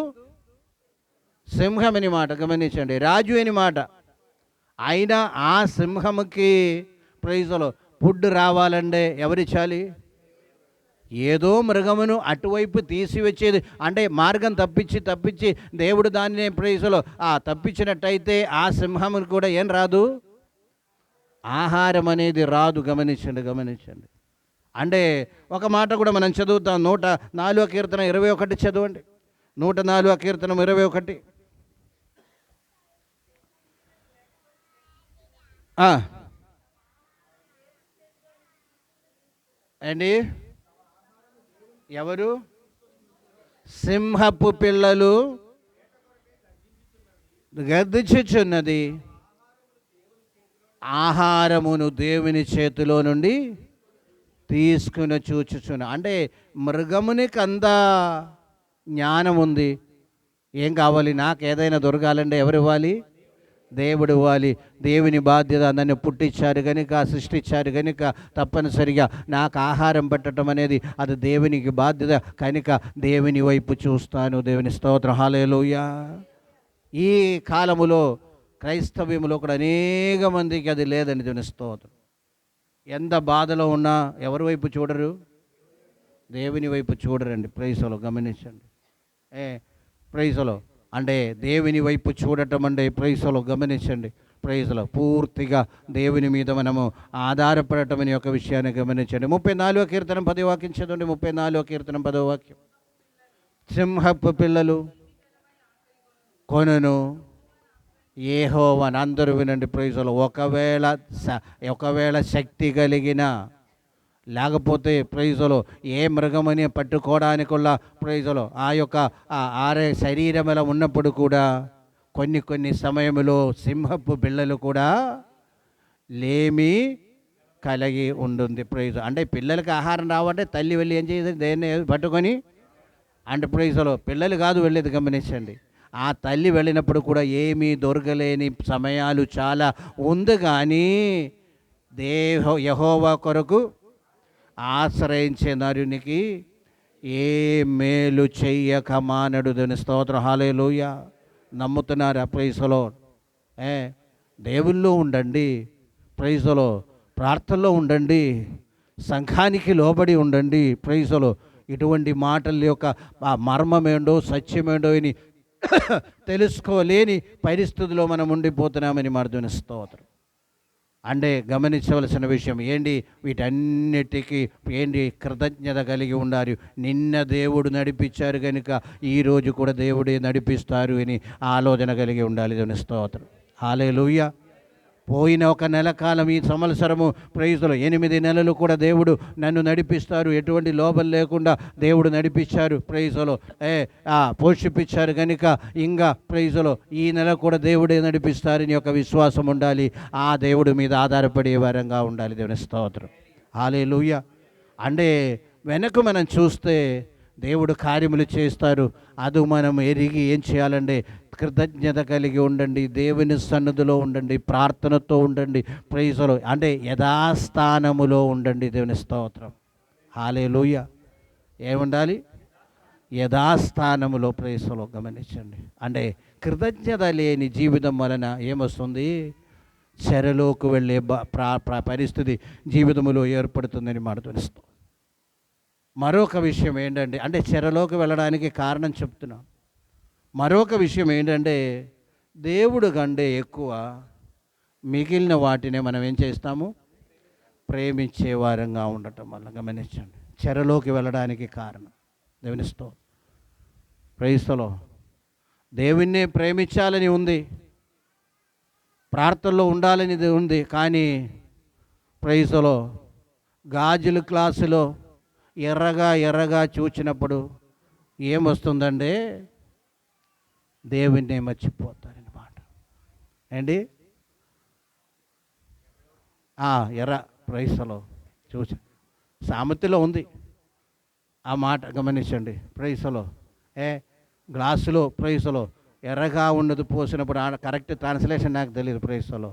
సింహం అని మాట గమనించండి, రాజు అని మాట. అయినా ఆ సింహంకి ప్రైజ్లో ఫుడ్ రావాలంటే ఎవరిచ్చాలి? ఏదో మృగమును అటువైపు తీసివచ్చేది, అంటే మార్గం తప్పించి దేవుడు దాన్ని ప్రైజ్లో తప్పించినట్టయితే ఆ సింహమును కూడా ఏం రాదు? ఆహారం అనేది రాదు. గమనించండి. అంటే ఒక మాట కూడా మనం చదువుతాం. 104వ కీర్తన 21 చదవండి. 104వ కీర్తనం 21. అండి, ఎవరు? సింహపు పిల్లలు గర్దించుచున్నది, ఆహారమును దేవుని చేతిలో నుండి తీసుకుని చూచుచున్న. అంటే మృగమునికి అంత జ్ఞానం ఉంది. ఏం కావాలి? నాకు ఏదైనా దొరకాలంటే ఎవరు ఇవ్వాలి? దేవుడు ఇవ్వాలి. దేవుని బాధ్యత. నన్ను పుట్టించారు కనుక, సృష్టించారు కనుక తప్పనిసరిగా నాకు ఆహారం పెట్టడం అనేది అది దేవునికి బాధ్యత కనుక దేవుని వైపు చూస్తాను. దేవుని స్తోత్రం, హల్లెలూయా. ఈ కాలములో క్రైస్తవ్యంలో కూడా అనేక మందికి అది లేదండి. దేవుని స్తోత్రం. ఎంత బాధలో ఉన్నా ఎవరి వైపు చూడరు? దేవుని వైపు చూడరండి. ప్రైజ్లో గమనించండి. ప్రైజ్లో అంటే దేవుని వైపు చూడటం అంటే ప్రైజ్లో గమనించండి. ప్రైజ్లో పూర్తిగా దేవుని మీద మనము ఆధారపడటం అనే ఒక విషయాన్ని గమనించండి. 34వ కీర్తనం 10వ వాక్యం చదవండి. 34వ కీర్తనం 10వ వాక్యం. సింహపు పిల్లలు కొనును యెహోవాను. అందరూ వినండి. ప్రైజ్లో ఒకవేళ శక్తి కలిగిన, లేకపోతే ప్రైజ్లో ఏ మృగమని పట్టుకోవడానికుള്ള ప్రైజ్లో ఆ యొక్క ఆరే శరీరములో ఉన్నప్పుడు కూడా కొన్ని సమయంలో సింహపు పిల్లలు కూడా లేమి కలిగి ఉంటుంది. ప్రైజ్ అంటే పిల్లలకి ఆహారం రావంటే తల్లి వెళ్ళి ఏం చేయదు? దేన్ని పట్టుకొని అంటే ప్రైజ్లో పిల్లలు కాదు వెళ్ళేది. గమనించండి. ఆ తల్లి వెళ్ళినప్పుడు కూడా ఏమీ దొరకలేని సమయాలు చాలా ఉంది. కానీ యెహోవా కొరకు ఆశ్రయించే నరునికి ఏ మేలు చెయ్యక మానడు. దేవుని స్తోత్రం, హల్లెలూయా. నమ్ముతున్నారా? ప్రైజ్లో దేవుల్లో ఉండండి. ప్రైజ్లో ప్రార్థనలో ఉండండి. సంఘానికి లోబడి ఉండండి. ప్రైజ్లో ఇటువంటి మాటల యొక్క మర్మమేండో సత్యమేండో అని తెలుసుకోలేని పరిస్థితిలో మనం ఉండిపోతున్నామని మర్దుని స్తోత్రం. అంటే గమనించవలసిన విషయం ఏంటి? వీటన్నిటికీ ఏంటి? కృతజ్ఞత కలిగి ఉండాలి. నిన్న దేవుడు నడిపించారు కనుక ఈరోజు కూడా దేవుడే నడిపిస్తారు అని ఆలోచన కలిగి ఉండాలి. దేవుని స్తోత్రం. హల్లెలూయా. పోయిన ఒక నెల కాలం ఈ సంవత్సరము ప్రైజ్లో 8 నెలలు కూడా దేవుడు నన్ను నడిపిస్తారు, ఎటువంటి లోపం లేకుండా దేవుడు నడిపించారు, ప్రైజ్లో పోషిపించారు కనుక ఇంకా ప్రైజ్లో ఈ నెల కూడా దేవుడే నడిపిస్తారని ఒక విశ్వాసం ఉండాలి. ఆ దేవుడి మీద ఆధారపడే వారంగా ఉండాలి. దేవుని స్తోత్రం. హల్లెలూయా. అంటే వెనక మనం చూస్తే దేవుడు కార్యములు చేస్తారు. అది మనం ఎరిగి ఏం చేయాలంటే కృతజ్ఞత కలిగి ఉండండి, దేవుని సన్నిధిలో ఉండండి, ప్రార్థనతో ఉండండి, ప్రైజ్లో అంటే యథాస్థానములో ఉండండి. దేవుని స్తోత్రం. హల్లెలూయా. ఏముండాలి? యథాస్థానములో, ప్రైజ్లో. గమనించండి. అంటే కృతజ్ఞత లేని జీవితం వలన ఏమొస్తుంది? చెరలోకి వెళ్ళే పరిస్థితి జీవితంలో ఏర్పడుతుందని మాట తెలుస్తాం. మరొక విషయం ఏంటంటే, అంటే చెరలోకి వెళ్ళడానికి కారణం చెప్తున్నాం. మరొక విషయం ఏంటంటే, దేవుడు కంటే ఎక్కువ మిగిలిన వాటిని మనం ఏం చేస్తాము? ప్రేమించే వారంగా ఉండటం వల్ల. గమనించండి. చెరలోకి వెళ్ళడానికి కారణం దేవుని స్తోత్రం. ప్రైస్తలో దేవుణ్ణి ప్రేమించాలని ఉంది, ప్రార్థనలో ఉండాలని ఉంది. కానీ ప్రైస్తలో గాజుల క్లాసులో ఎర్రగా చూచినప్పుడు ఏమొస్తుందంటే దేవుణ్ణి మర్చిపోతారన్నమాట. ఏంటి? ఎర్ర ప్రైస్లో చూసి సామెతలో ఉంది ఆ మాట. గమనించండి. ప్రైస్లో గ్లాసులో ప్రైస్లో ఎర్రగా ఉన్నది పోసినప్పుడు కరెక్ట్ ట్రాన్స్లేషన్ నాకు తెలియదు. ప్రైస్లో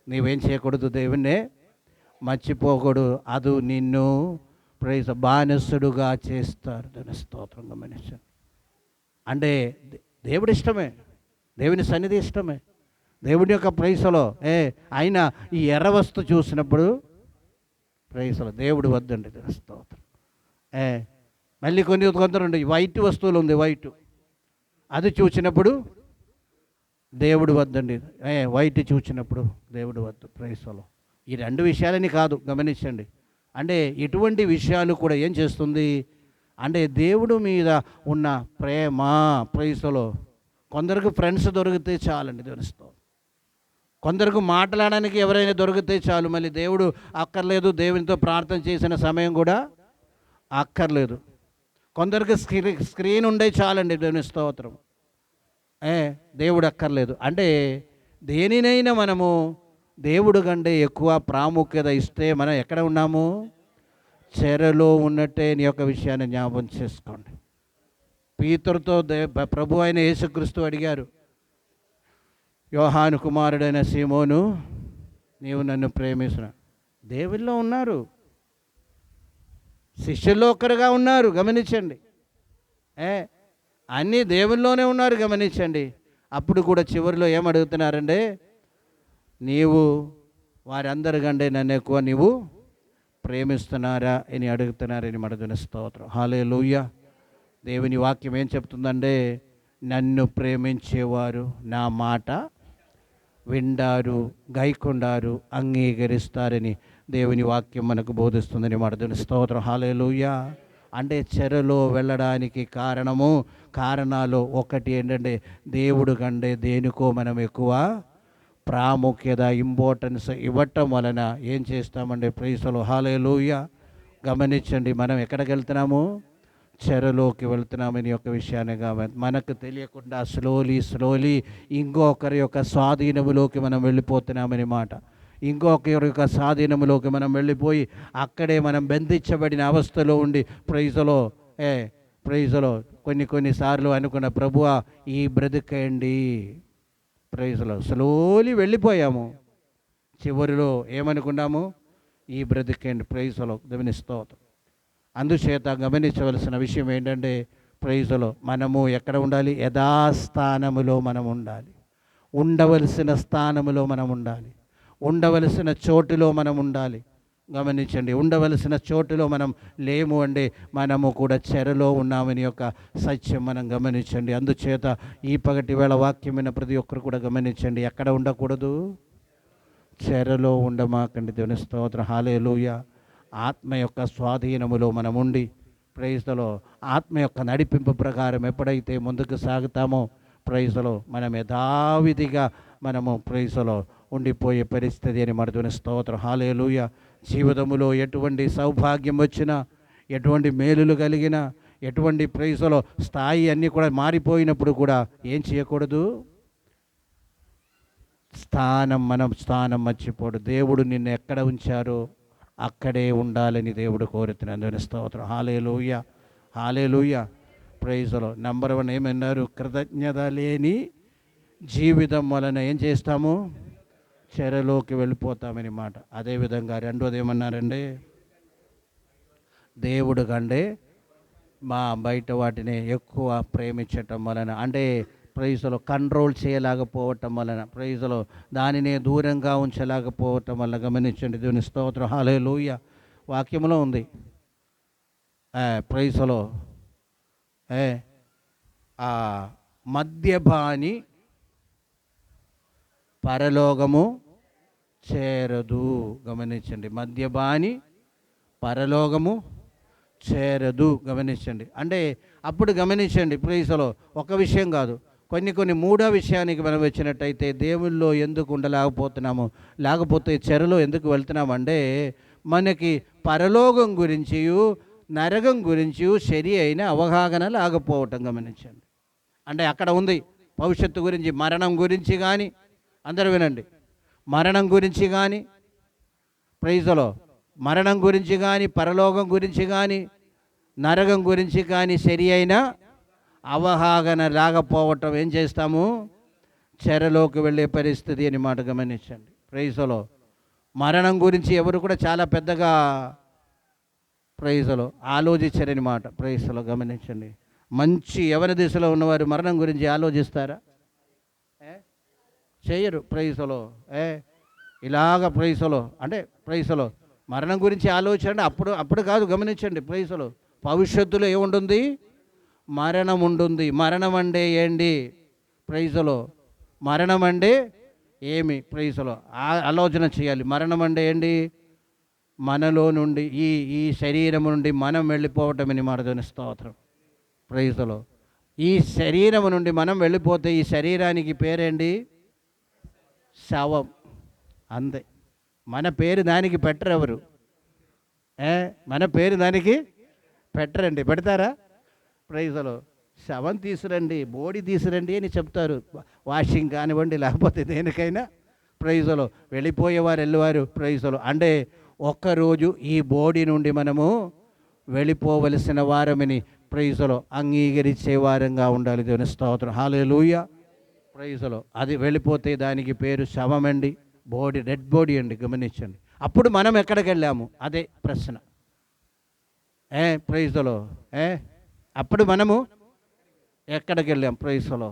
నీవేం చేయకూడదు? దేవుణ్ణి మర్చిపోకూడదు, అది నిన్ను ప్రైజ్ బానిసడుగా చేస్తారు. దాని స్తోత్రం. గమనించండి. అంటే దేవుడి ఇష్టమే, దేవుని సన్నిధి ఇష్టమే. దేవుడి యొక్క ప్రైస్లో ఆయన ఈ ఎర్ర వస్తు చూసినప్పుడు ప్రైస్లో దేవుడు వద్దండి. దాని స్తోత్రం. మళ్ళీ కొందరు వైట్ వస్తువులు ఉంది, వైట్, అది చూసినప్పుడు దేవుడు వద్దండి. వైట్ చూసినప్పుడు దేవుడు వద్దు. ప్రైస్లో ఈ రెండు విషయాలని కాదు. గమనించండి. అంటే ఇటువంటి విషయాలు కూడా ఏం చేస్తుంది అంటే దేవుడు మీద ఉన్న ప్రేమ, ప్రైస్లో కొందరికి ఫ్రెండ్స్ దొరికితే చాలండి. తెలుస్తాం. కొందరికి మాట్లాడడానికి ఎవరైనా దొరికితే చాలు, మళ్ళీ దేవుడు అక్కర్లేదు, దేవునితో ప్రార్థన చేసిన సమయం కూడా అక్కర్లేదు. కొందరికి స్క్రీన్ ఉండే చాలండి. దేవుని స్తోత్రం. దేవుడు అక్కర్లేదు. అంటే దేనినైనా మనము దేవుడు కంటే ఎక్కువ ప్రాముఖ్యత ఇస్తే మనం ఎక్కడ ఉన్నాము? చెరలో ఉన్నట్టే నీ యొక్క విషయాన్ని జ్ఞాపకం చేసుకోండి. పీతరుతో ప్రభు అయిన యేసుక్రీస్తు అడిగారు, యోహాను కుమారుడైన సీమోను, నీవు నన్ను ప్రేమిస్తున్నా? దేవుల్లో ఉన్నారు, శిష్యుల్లో ఒక్కరుగా ఉన్నారు. గమనించండి. అన్నీ దేవుల్లోనే ఉన్నారు. గమనించండి. అప్పుడు కూడా చివరిలో ఏమడుగుతున్నారంటే, నీవు వారందరికంటే నన్ను ఎక్కువ నీవు ప్రేమిస్తున్నారా అని అడుగుతున్నారని మడుగున స్తోత్రం. హల్లెలూయా. దేవుని వాక్యం ఏం చెప్తుందంటే, నన్ను ప్రేమించేవారు నా మాట విండారు, గైకొండారు, అంగీకరిస్తారని దేవుని వాక్యం మనకు బోధిస్తుందని మడుగున స్తోత్రం. హల్లెలూయా. అంటే చెరలో వెళ్ళడానికి కారణాలు ఒకటి ఏంటంటే, దేవుడు కంటే దేనికో మనం ఎక్కువ ప్రాముఖ్యత, ఇంపార్టెన్స్ ఇవ్వటం వలన ఏం చేస్తామంటే ప్రైస్లో. హల్లెలూయా. గమనించండి. మనం ఎక్కడికి వెళ్తున్నాము? చెరలోకి వెళ్తున్నామని యొక్క విషయాన్ని మనకు తెలియకుండా స్లోలీ ఇంకొకరి యొక్క స్వాధీనములోకి మనం వెళ్ళిపోతున్నామని మాట. ఇంకొకరి యొక్క స్వాధీనములోకి మనం వెళ్ళిపోయి అక్కడే మనం బంధించబడిన అవస్థలో ఉండి ప్రైజ్లో కొన్నిసార్లు అనుకున్న, ప్రభువా ఈ బ్రతికేయండి, ప్రైజ్లో స్లోలీ వెళ్ళిపోయాము. చివరిలో ఏమనుకున్నాము? ఈ బ్రతికేయండి, ప్రైజ్లో. దేవుని స్తోత్రం. అందుచేత గమనించవలసిన విషయం ఏంటంటే, ప్రైజ్లో మనము ఎక్కడ ఉండాలి? యథాస్థానములో మనం ఉండాలి. ఉండవలసిన స్థానములో మనం ఉండాలి. ఉండవలసిన చోటులో మనం ఉండాలి. గమనించండి. ఉండవలసిన చోటులో మనం లేము అండి, మనము కూడా చెరలో ఉన్నామని యొక్క సత్యం మనం గమనించండి. అందుచేత ఈ పగటి వేళ వాక్యమైన ప్రతి ఒక్కరు కూడా గమనించండి, ఎక్కడ ఉండకూడదు? చెరలో ఉండమాకండి. దేవుని స్తోత్రం, హల్లెలూయా. ఆత్మ యొక్క స్వాధీనములో మనం ఉండి ప్రైజ్లో ఆత్మ యొక్క నడిపింపు ప్రకారం ఎప్పుడైతే ముందుకు సాగుతామో ప్రైజ్లో మనం యథావిధిగా మనము ప్రైజ్లో ఉండిపోయే పరిస్థితి అని మన దేవుని స్తోత్రం, హల్లెలూయా. జీవితములో ఎటువంటి సౌభాగ్యం వచ్చినా, ఎటువంటి మేలులు కలిగినా, ఎటువంటి ప్రైజ్లో స్థాయి అన్నీ కూడా మారిపోయినప్పుడు కూడా ఏం చేయకూడదు? మనం స్థానం మర్చిపోడు. దేవుడు నిన్ను ఎక్కడ ఉంచారో అక్కడే ఉండాలని దేవుడు కోరుతున్నాను. దేవుని స్తోత్రం, హల్లెలూయా, హల్లెలూయా. ప్రైజ్లో నంబర్ 1 ఏమన్నారు? కృతజ్ఞత లేని జీవితం వలన ఏం చేస్తాము? చెరలోకి వెళ్ళిపోతామని మాట. అదేవిధంగా రెండోది ఏమన్నారండి? దేవుడు కంటే బయట వాటిని ఎక్కువ ప్రేమించటం వలన, అంటే ప్రైజ్లో కంట్రోల్ చేయలేకపోవటం వలన, ప్రైజ్లో దానిని దూరంగా ఉంచలేకపోవటం వల్ల. గమనించండి. దేవుని స్తోత్రం, హల్లెలూయా. వాక్యంలో ఉంది ప్రైజ్లో మద్యపాని పరలోకము చేరదు. గమనించండి, మద్యపాని పరలోకము చేరదు. గమనించండి. అంటే అప్పుడు గమనించండి, ప్రైజ్లో ఒక విషయం కాదు, కొన్ని మూడో విషయానికి మనం వచ్చినట్టయితే దేవుల్లో ఎందుకు ఉండలేకపోతున్నాము, లేకపోతే చెరలో ఎందుకు వెళ్తున్నామంటే మనకి పరలోకం గురించి నరకం గురించి సరి అయిన అవగాహన లేకపోవటం. గమనించండి. అంటే అక్కడ ఉంది భవిష్యత్తు గురించి, మరణం గురించి కానీ, అందరూ వినండి, మరణం గురించి కానీ, ప్రైజ్లో మరణం గురించి కానీ, పరలోకం గురించి కానీ, నరకం గురించి కానీ సరి అయిన అవగాహన లేకపోవటం ఏం చేస్తాము? చెరలోకి వెళ్ళే పరిస్థితి అని మాట. గమనించండి. ప్రైజ్లో మరణం గురించి ఎవరు కూడా చాలా పెద్దగా ప్రైజ్లో ఆలోచించరని మాట. ప్రైజ్లో గమనించండి. మంచి యవన దిశలో ఉన్నవారు మరణం గురించి ఆలోచిస్తారా? చేయరు. ప్రైజ్లో ఇలాగ ప్రైజ్లో అంటే ప్రైజ్లో మరణం గురించి ఆలోచన అప్పుడు కాదు. గమనించండి. ప్రైజ్లో భవిష్యత్తులో ఏముంటుంది? మరణం ఉంటుంది. మరణం అంటే ఏంటి? ప్రైజ్లో మరణం అంటే ఏమి? ప్రైజ్లో ఆలోచన చేయాలి. మరణం అంటే ఏంటి? మనలో నుండి ఈ శరీరం నుండి మనం వెళ్ళిపోవటం అని మాట. దేవుని స్తోత్రం, ప్రైజ్లో ఈ శరీరం నుండి మనం వెళ్ళిపోతే ఈ శరీరానికి పేరేంటి? శవం. అంతే. మన పేరు దానికి పెట్టరు ఎవరు. మన పేరు దానికి పెట్టరండి. పెడతారా? ప్రైజ్లో శవం తీసురండి, బోడి తీసురండి అని చెప్తారు. వాషింగ్ కానివ్వండి, లేకపోతే దేనికైనా. ప్రైజ్లో వెళ్ళిపోయేవారు వెళ్ళేవారు. ప్రైజ్లో అంటే ఒక్కరోజు ఈ బోడి నుండి మనము వెళ్ళిపోవలసిన వారమని ప్రైజ్లో అంగీకరించే వారంగా ఉండాలి. దేవుని స్తోత్రం, హల్లెలూయా. ప్రైజ్లో అది వెళ్ళిపోతే దానికి పేరు శవమండి, బోడి, డెడ్ బోడీ అండి. గమనించండి. అప్పుడు మనం ఎక్కడికి వెళ్ళాము? అదే ప్రశ్న. ప్రైజ్లో అప్పుడు మనము ఎక్కడికి వెళ్ళాం? ప్రైజ్లో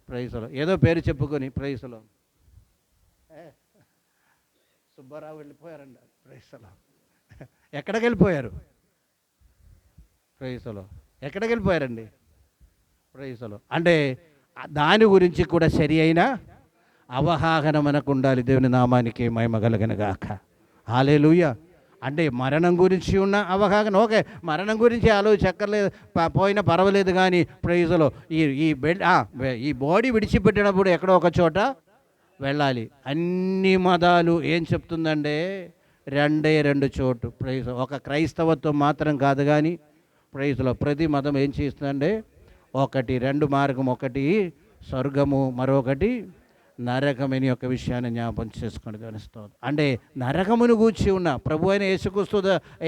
ప్రైజ్లో ఏదో పేరు చెప్పుకొని ప్రైజ్లో సుబ్బారావు వెళ్ళిపోయారండి. ప్రైజ్లో ఎక్కడికి వెళ్ళిపోయారు? ప్రైజ్లో ఎక్కడికి వెళ్ళిపోయారండి? ప్రైజ్లో అంటే దాని గురించి కూడా సరి అయిన అవగాహన మనకు ఉండాలి. దేవుని నామానికి మహిమ కలుగును గాక. హల్లెలూయా. అంటే మరణం గురించి ఉన్న అవగాహన ఓకే, మరణం గురించి ఆలోచించక్కర్లేదు, పోయినా పర్వాలేదు. కానీ ప్రైజ్లో ఈ బాడీ విడిచిపెట్టినప్పుడు ఎక్కడో ఒక చోట వెళ్ళాలి. అన్ని మతాలు ఏం చెప్తుందంటే రెండు చోటు. ప్రైజ్ ఒక క్రైస్తవత్వం మాత్రం కాదు, కానీ ప్రైజ్లో ప్రతి మతం ఏం చేస్తుందంటే రెండు మార్గం, ఒకటి స్వర్గము, మరొకటి నరకమని యొక్క విషయాన్ని జ్ఞాపకం చేసుకొని గమనిస్తాం. అంటే నరకమును గూర్చి ఉన్న ప్రభు అయిన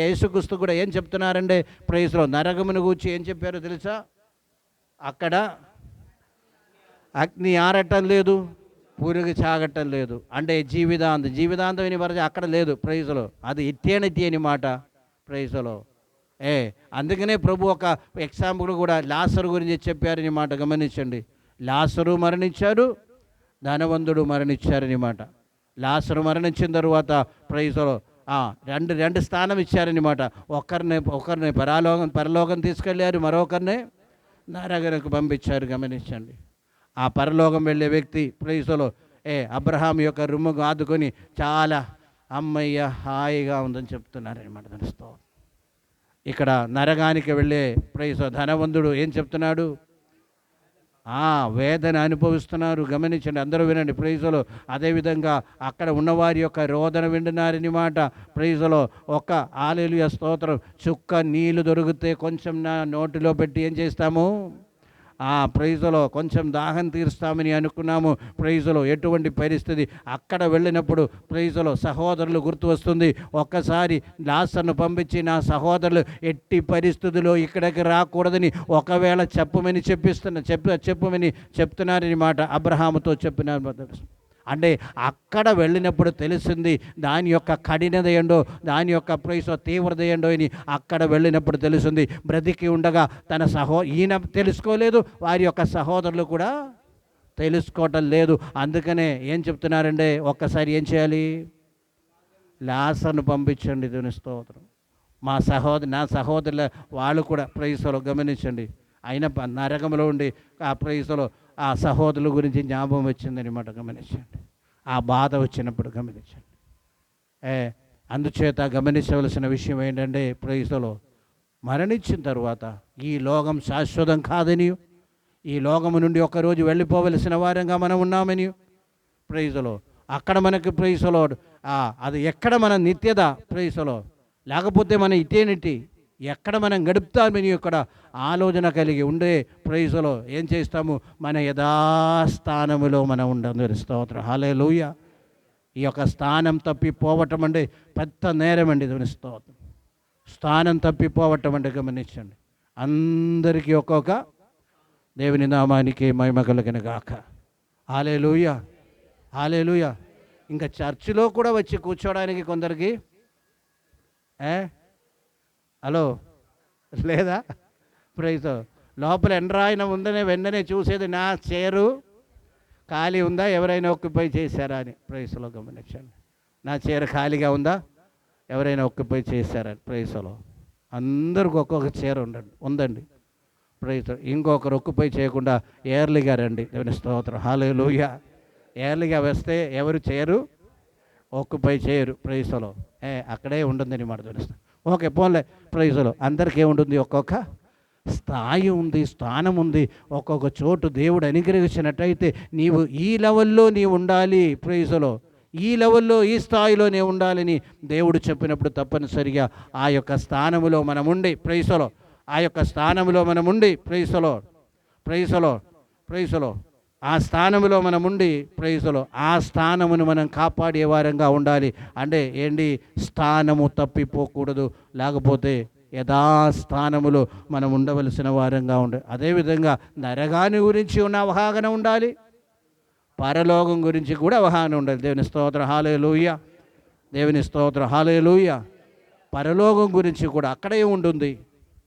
యేసుక్రీస్తు కూడా ఏం చెప్తున్నారంటే ప్రైజ్లో నరకమును గూర్చి ఏం చెప్పారో తెలుసా? అక్కడ అగ్ని ఆరటం లేదు, పురుగు చాగటం లేదు. అంటే జీవితాంతం అని వరకు అక్కడ లేదు. ప్రైజ్లో అది ఇట్టేనట్టి అని మాట. ప్రైజ్లో అందుకనే ప్రభు ఒక ఎగ్జాంపుల్ కూడా లాజరు గురించి చెప్పారని మాట. గమనించండి. లాజరు మరణించాడు, ధనవంతుడు మరణించారని మాట. లాజరు మరణించిన తరువాత ప్రైజులో రెండు స్థానం ఇచ్చారనమాట. ఒకరిని పరలోకం తీసుకెళ్ళారు, మరొకరిని నరకకు పంపించారు. గమనించండి. ఆ పరలోకం వెళ్ళే వ్యక్తి ప్రైజులో అబ్రహాం యొక్క రొమ్ము ఆదుకొని చాలా అమ్మయ్య హాయిగా ఉందని చెప్తున్నారనమాట. తెలుస్తూ ఇక్కడ నరకానికి వెళ్ళే ధనవంతుడు ఏం చెప్తున్నాడు? వేదన అనుభవిస్తున్నారు. గమనించండి, అందరూ వినండి. ప్రైజులో అదేవిధంగా అక్కడ ఉన్నవారి యొక్క రోదన వింటున్నారని మాట. ప్రైజులో ఒక్క హల్లెలూయా స్తోత్రం. చుక్క నీళ్లు దొరికితే కొంచెం నా నోటిలో పెట్టి ఏం చేస్తాము? ప్రైజులో కొంచెం దాహం తీరుస్తామని అనుకున్నాము. ప్రైజులో ఎటువంటి పరిస్థితి అక్కడ వెళ్ళినప్పుడు ప్రైజులో సహోదరులు గుర్తు వస్తుంది. ఒక్కసారి లాజరును పంపించి నా సహోదరులు ఎట్టి పరిస్థితుల్లో ఇక్కడికి రాకూడదని ఒకవేళ చెప్పమని చెప్తున్నారని మాట. అబ్రహాముతో చెప్పినారు. అంటే అక్కడ వెళ్ళినప్పుడు తెలిసింది దాని యొక్క కఠినత ఏంటో, దాని యొక్క తీవ్రత ఏంటో అని అక్కడ వెళ్ళినప్పుడు తెలిసింది. బ్రతికి ఉండగా ఈయన తెలుసుకోలేదు, వారి యొక్క సహోదరులు కూడా తెలుసుకోవటం లేదు. అందుకనే ఏం చెప్తున్నారంటే, ఒక్కసారి ఏం చేయాలి? లాజరును పంపించండి. దేవుని స్తోత్రం. నా సహోదరుల వాళ్ళు కూడా ప్రైజులో గమనించండి. అయిన నరకంలో ఉండి ఆ ప్రైజులో ఆ సహోదరుల గురించి జ్ఞాపకం వచ్చిందనమాట. గమనించండి. ఆ బాధ వచ్చినప్పుడు గమనించండి. అందుచేత గమనించవలసిన విషయం ఏంటంటే, ప్రైజులో మరణించిన తర్వాత ఈ లోకం శాశ్వతం కాదని, ఈ లోకము నుండి ఒకరోజు వెళ్ళిపోవలసిన వారంగా మనం ఉన్నామని ప్రైజులో అక్కడ మనకి ప్రైజులో అది ఎక్కడ మన నిత్యత ప్రైజులో, లేకపోతే మన ఇటేనిటి ఎక్కడ మనం గడుపుతామని ఇక్కడ ఆలోచన కలిగి ఉండే ప్రైజులో ఏం చేస్తాము? మన యథాస్థానములో మనం ఉండదు. స్తోత్రం. హల్లెలూయా. ఈ యొక్క స్థానం తప్పిపోవటం అంటే పెద్ద నేరం అండి. దేవుని స్తోత్రం. స్థానం తప్పిపోవటం అంటే గమనించండి. అందరికీ ఒక్కొక్క దేవుని నామానికి మహిమ కలుగును గాక. హల్లెలూయా, హల్లెలూయా. ఇంకా చర్చిలో కూడా వచ్చి కూర్చోడానికి కొందరికి హలో లేదా? ప్రైజ్ లోపల ఎండ్రాయన ఉందనే వెంటనే చూసేది నా చైరు ఖాళీ ఉందా, ఎవరైనా ఆక్యుపై చేశారా అని. ప్రైజ్లో గమనించండి. నా చైర్ ఖాళీగా ఉందా, ఎవరైనా ఆక్యుపై చేశారా? ప్రైజ్లో అందరికి ఒక్కొక్క చైర్ ఉందండి. ప్రైజ్ ఇంకొకరు ఆక్యుపై చేయకుండా ఎర్లీగా రండి. దేవుని స్తోత్రం. హల్లెలూయా. ఎర్లీగా వస్తే ఎవరు చేయరు, ఆక్యుపై చేయరు. ప్రైజ్లో అక్కడే ఉంటుందని మాట తెలుస్తుంది. ఓకే పోన్లే. ప్రైజులో అందరికీ ఏముంటుంది? ఒక్కొక్క స్థాయి ఉంది, స్థానం ఉంది. ఒక్కొక్క చోటు దేవుడు అనుగ్రహించినట్టయితే నీవు ఈ లెవెల్లో నీవు ఉండాలి. ప్రైజులో ఈ లెవెల్లో, ఈ స్థాయిలో నీవు ఉండాలని దేవుడు చెప్పినప్పుడు తప్పనిసరిగా ఆ యొక్క స్థానములో మనం ఉండి ప్రైజులో ఆ స్థానంలో మనం ఉండి ప్రైజులో ఆ స్థానమును మనం కాపాడే వారంగా ఉండాలి. అంటే ఏంటి? స్థానము తప్పిపోకూడదు, లేకపోతే యథాస్థానములో మనం ఉండవలసిన వారంగా ఉండాలి. అదేవిధంగా నరకాన్ని గురించి ఉన్న అవగాహన ఉండాలి, పరలోకం గురించి కూడా అవగాహన ఉండాలి. దేవుని స్తోత్రం. హల్లెలూయా. దేవుని స్తోత్రం. హల్లెలూయా. పరలోకం గురించి కూడా అక్కడే ఉంటుంది.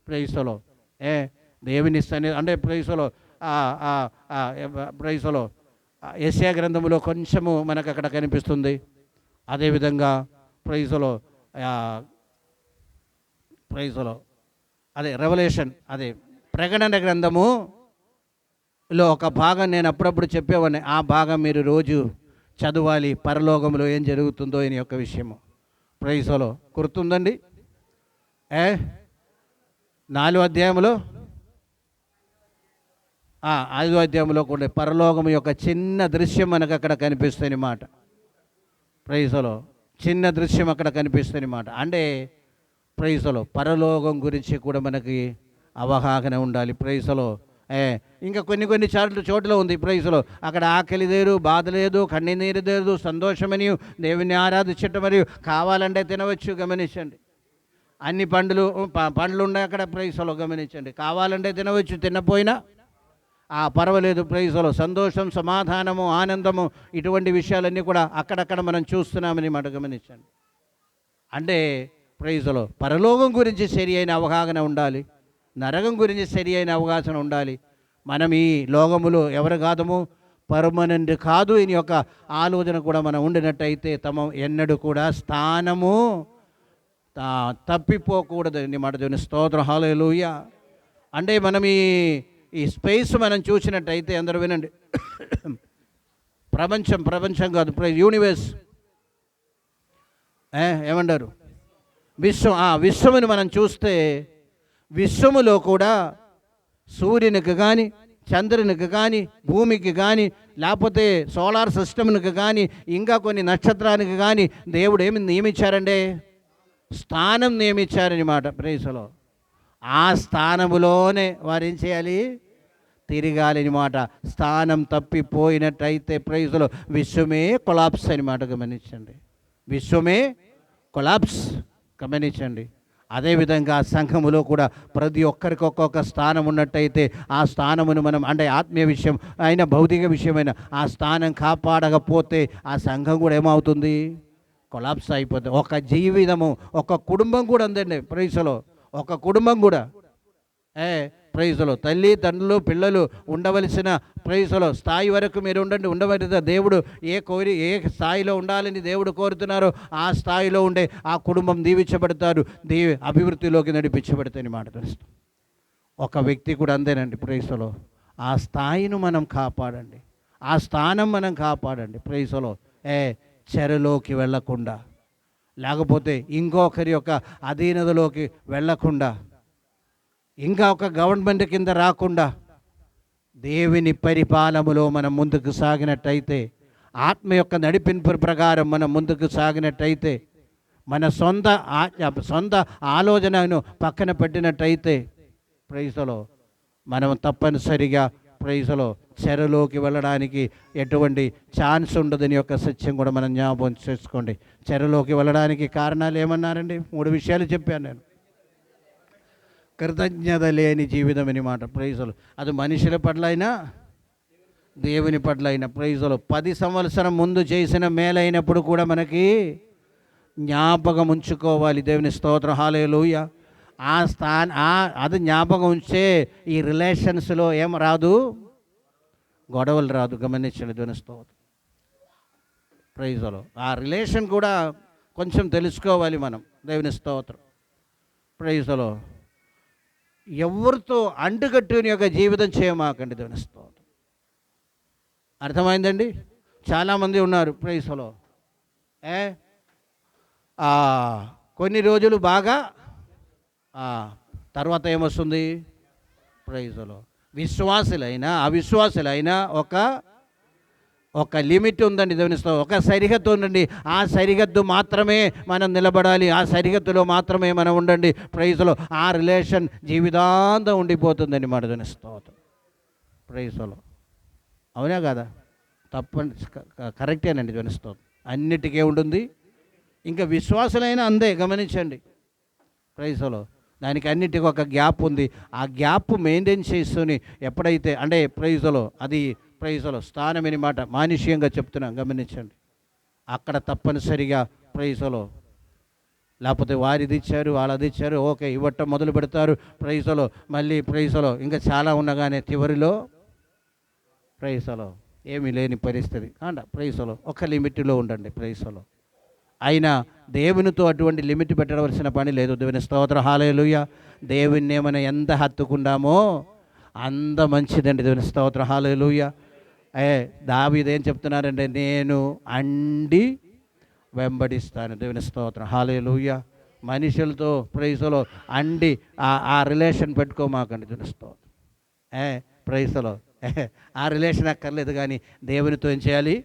ప్రైజులో దేవుని సన్నిధి అంటే ప్రైజులో యెషయా గ్రంథములో కొంచెము మనకు అక్కడ కనిపిస్తుంది. అదేవిధంగా ప్రైజులో రెవల్యూషన్ ప్రకటన గ్రంథములో ఒక భాగం నేను అప్పుడప్పుడు చెప్పేవాడిని. ఆ భాగం మీరు రోజు చదవాలి. పరలోకంలో ఏం జరుగుతుందో అని యొక్క విషయము ప్రైజులో గుర్తుందండి. 4వ అధ్యాయంలో 5వ అధ్యాయంలో కూడా పరలోకం యొక్క చిన్న దృశ్యం మనకు అక్కడ కనిపిస్తుంది మాట. ప్రైజులో చిన్న దృశ్యం అక్కడ కనిపిస్తుంది మాట. అంటే ప్రైజులో పరలోకం గురించి కూడా మనకి అవగాహన ఉండాలి. ప్రైజులో ఇంకా కొన్ని చోట్ల ఉంది. ప్రైజులో అక్కడ ఆకలి లేదు, బాధ లేదు, కన్నీరు లేదు, సంతోషమని దేవుని ఆరాధించటం మరియు కావాలంటే తినవచ్చు. గమనించండి. అన్ని పండ్లు ఉన్నాయి అక్కడ. ప్రైజులో గమనించండి. కావాలంటే తినవచ్చు, తినపోయినా పర్వాలేదు. ప్రైజులో సంతోషం, సమాధానము, ఆనందము ఇటువంటి విషయాలన్నీ కూడా అక్కడక్కడ మనం చూస్తున్నామని మాట గమనించండి. అంటే ప్రైజులో పరలోకం గురించి సరి అయిన అవగాహన ఉండాలి, నరకం గురించి సరి అయిన అవగాహన ఉండాలి. మనం ఈ లోకములో ఎవరు కాదము, పర్మనెంట్ కాదు ఈ యొక్క ఆలోచన కూడా మనం ఉండినట్టయితే ఎన్నడూ కూడా స్థానము తప్పిపోకూడదని మాట దేవుని స్తోత్రం. హల్లెలూయా. అంటే మనం ఈ స్పేస్ మనం చూసినట్టయితే అందరూ వినండి, ప్రపంచం కాదు, యూనివర్స్ ఏమంటారు, విశ్వముని మనం చూస్తే విశ్వములో కూడా సూర్యునికి కానీ, చంద్రునికి కానీ, భూమికి కానీ, లేకపోతే సోలార్ సిస్టమ్కి కానీ, ఇంకా కొన్ని నక్షత్రానికి కానీ దేవుడు ఏమి నియమించారంటే స్థానం నియమించారనమాట. ప్రైజ్లో ఆ స్థానములోనే వారు ఏం చేయాలి, తిరగాలన్నమాట. స్థానం తప్పిపోయినట్టయితే ప్రైజ్లో విశ్వమే కొలాప్స్ అనమాట. గమనించండి, విశ్వమే కొలాప్స్. గమనించండి. అదేవిధంగా సంఘములో కూడా ప్రతి ఒక్కరికి ఒక్కొక్క స్థానం ఉన్నట్టయితే ఆ స్థానమును మనం అంటే ఆత్మీయ విషయం అయినా భౌతిక విషయమైన ఆ స్థానం కాపాడకపోతే ఆ సంఘం కూడా ఏమవుతుంది, కొలాప్స్ అయిపోతుంది. ఒక జీవితము, ఒక కుటుంబం కూడా ఉందండి ప్రైజ్లో. ఒక కుటుంబం కూడా ప్రైజ్లో తల్లి తండ్రులు పిల్లలు ఉండవలసిన ప్రైజ్లో స్థాయి వరకు మీరు ఉండవలసిన దేవుడు ఏ స్థాయిలో ఉండాలని దేవుడు కోరుతున్నారో ఆ స్థాయిలో ఉండే ఆ కుటుంబం దీవించబడతారు, అభివృద్ధిలోకి నడిపించబడతాయని మాట తెలుస్తుంది. ఒక వ్యక్తి కూడా అంతేనండి ప్రైజ్లో. ఆ స్థాయిని మనం కాపాడండి, ఆ స్థానం మనం కాపాడండి ప్రైజ్లో. చెరలోకి వెళ్ళకుండా, లేకపోతే ఇంకొకరి యొక్క అధీనతలోకి వెళ్ళకుండా, ఇంకా ఒక గవర్నమెంట్ కింద రాకుండా దేవుని పరిపాలనలో మనం ముందుకు సాగినట్టయితే, ఆత్మ యొక్క నడిపింపు ప్రకారం మనం ముందుకు సాగినట్టయితే, మన సొంత ఆలోచనను పక్కన పెట్టినట్టయితే ప్రైజ్లో మనం తప్పనిసరిగా ప్రైజ్లో చెరలోకి వెళ్ళడానికి ఎటువంటి ఛాన్స్ ఉండదని యొక్క సత్యం కూడా మనం జ్ఞాపకం చేసుకోండి. చెరలోకి వెళ్ళడానికి కారణాలు ఏమన్నారండి? 3 విషయాలు చెప్పాను నేను. కృతజ్ఞత లేని జీవితం అన్నమాట ప్రైజ్లో. అది మనుషుల పట్ల అయినా దేవుని పట్ల అయినా ప్రైజ్లో. 10 సంవత్సరం ముందు చేసిన మేలైనప్పుడు కూడా మనకి జ్ఞాపకం ఉంచుకోవాలి. దేవుని స్తోత్రం. హల్లెలూయా. అది జ్ఞాపకం ఉంచే ఈ రిలేషన్స్లో ఏం రాదు, గొడవలు రాదు. గమనించండి దేవుని స్తోత్రం. ప్రైజ్లో ఆ రిలేషన్ కూడా కొంచెం తెలుసుకోవాలి మనం. దేవుని స్తోత్రం. ప్రైజ్లో ఎవరితో అంటుకట్టుని యొక్క జీవితం చేయమాకండి. దేవుని స్తోత్రం. అర్థమైందండి? చాలామంది ఉన్నారు ప్రైజ్లో. కొన్ని రోజులు బాగా తర్వాత ఏమొస్తుంది ప్రైజ్లో. విశ్వాసులైనా అవిశ్వాసులైనా ఒక లిమిట్ ఉందండి దేవుని స్తోత్రం. ఒక సరిహద్దు ఉండండి. ఆ సరిహద్దు మాత్రమే మనం నిలబడాలి, ఆ సరిహద్దులో మాత్రమే మనం ఉండండి ప్రైజ్లో. ఆ రిలేషన్ జీవితాంతం ఉండిపోతుందండి మాట దేవుని స్తోత్రం. ప్రైజ్లో అవునా కదా? కరెక్టేనండి దేవుని స్తోత్రం. అన్నిటికీ ఉంటుంది. ఇంకా విశ్వాసులైనా అందే. గమనించండి ప్రైజ్లో. దానికి అన్నిటికీ ఒక గ్యాప్ ఉంది. ఆ గ్యాప్ మెయింటైన్ చేసుకుని ఎప్పుడైతే అంటే ప్రైజ్లో అది ప్రైజ్లో స్థానం అన్నమాట. మానుష్యంగా చెప్తున్నాం. గమనించండి. అక్కడ తప్పనిసరిగా ప్రైజ్లో, లేకపోతే వారిది ఇచ్చారు వాళ్ళది ఇచ్చారు ఓకే ఇవ్వటం మొదలు పెడతారు ప్రైజ్లో. మళ్ళీ ప్రైజ్లో ఇంకా చాలా ఉండగానే చివరిలో ప్రైజ్లో ఏమీ లేని పరిస్థితి. ప్రైజ్లో ఒక లిమిట్లో ఉండండి ప్రైజ్లో. అయినా దేవునితో అటువంటి లిమిట్ పెట్టవలసిన పని లేదు. దేవుని స్తోత్రం. హల్లెలూయా. దేవుణ్ణి మనం ఎంత హత్తుకుంటామో అంత మంచిదండి. దేవుని స్తోత్రం. హల్లెలూయా. దావీదు ఏం చెప్తున్నారంటే నేను అండి వెంబడిస్తాను. దేవుని స్తోత్రం. హల్లెలూయా. మనుషులతో ప్రైజ్లో అండి ఆ రిలేషన్ పెట్టుకోమాకండి. దేవుని స్తోత్రం. ప్రైజ్లో ఆ రిలేషన్ అక్కర్లేదు, కానీ దేవునితో ఏం చేయాలి,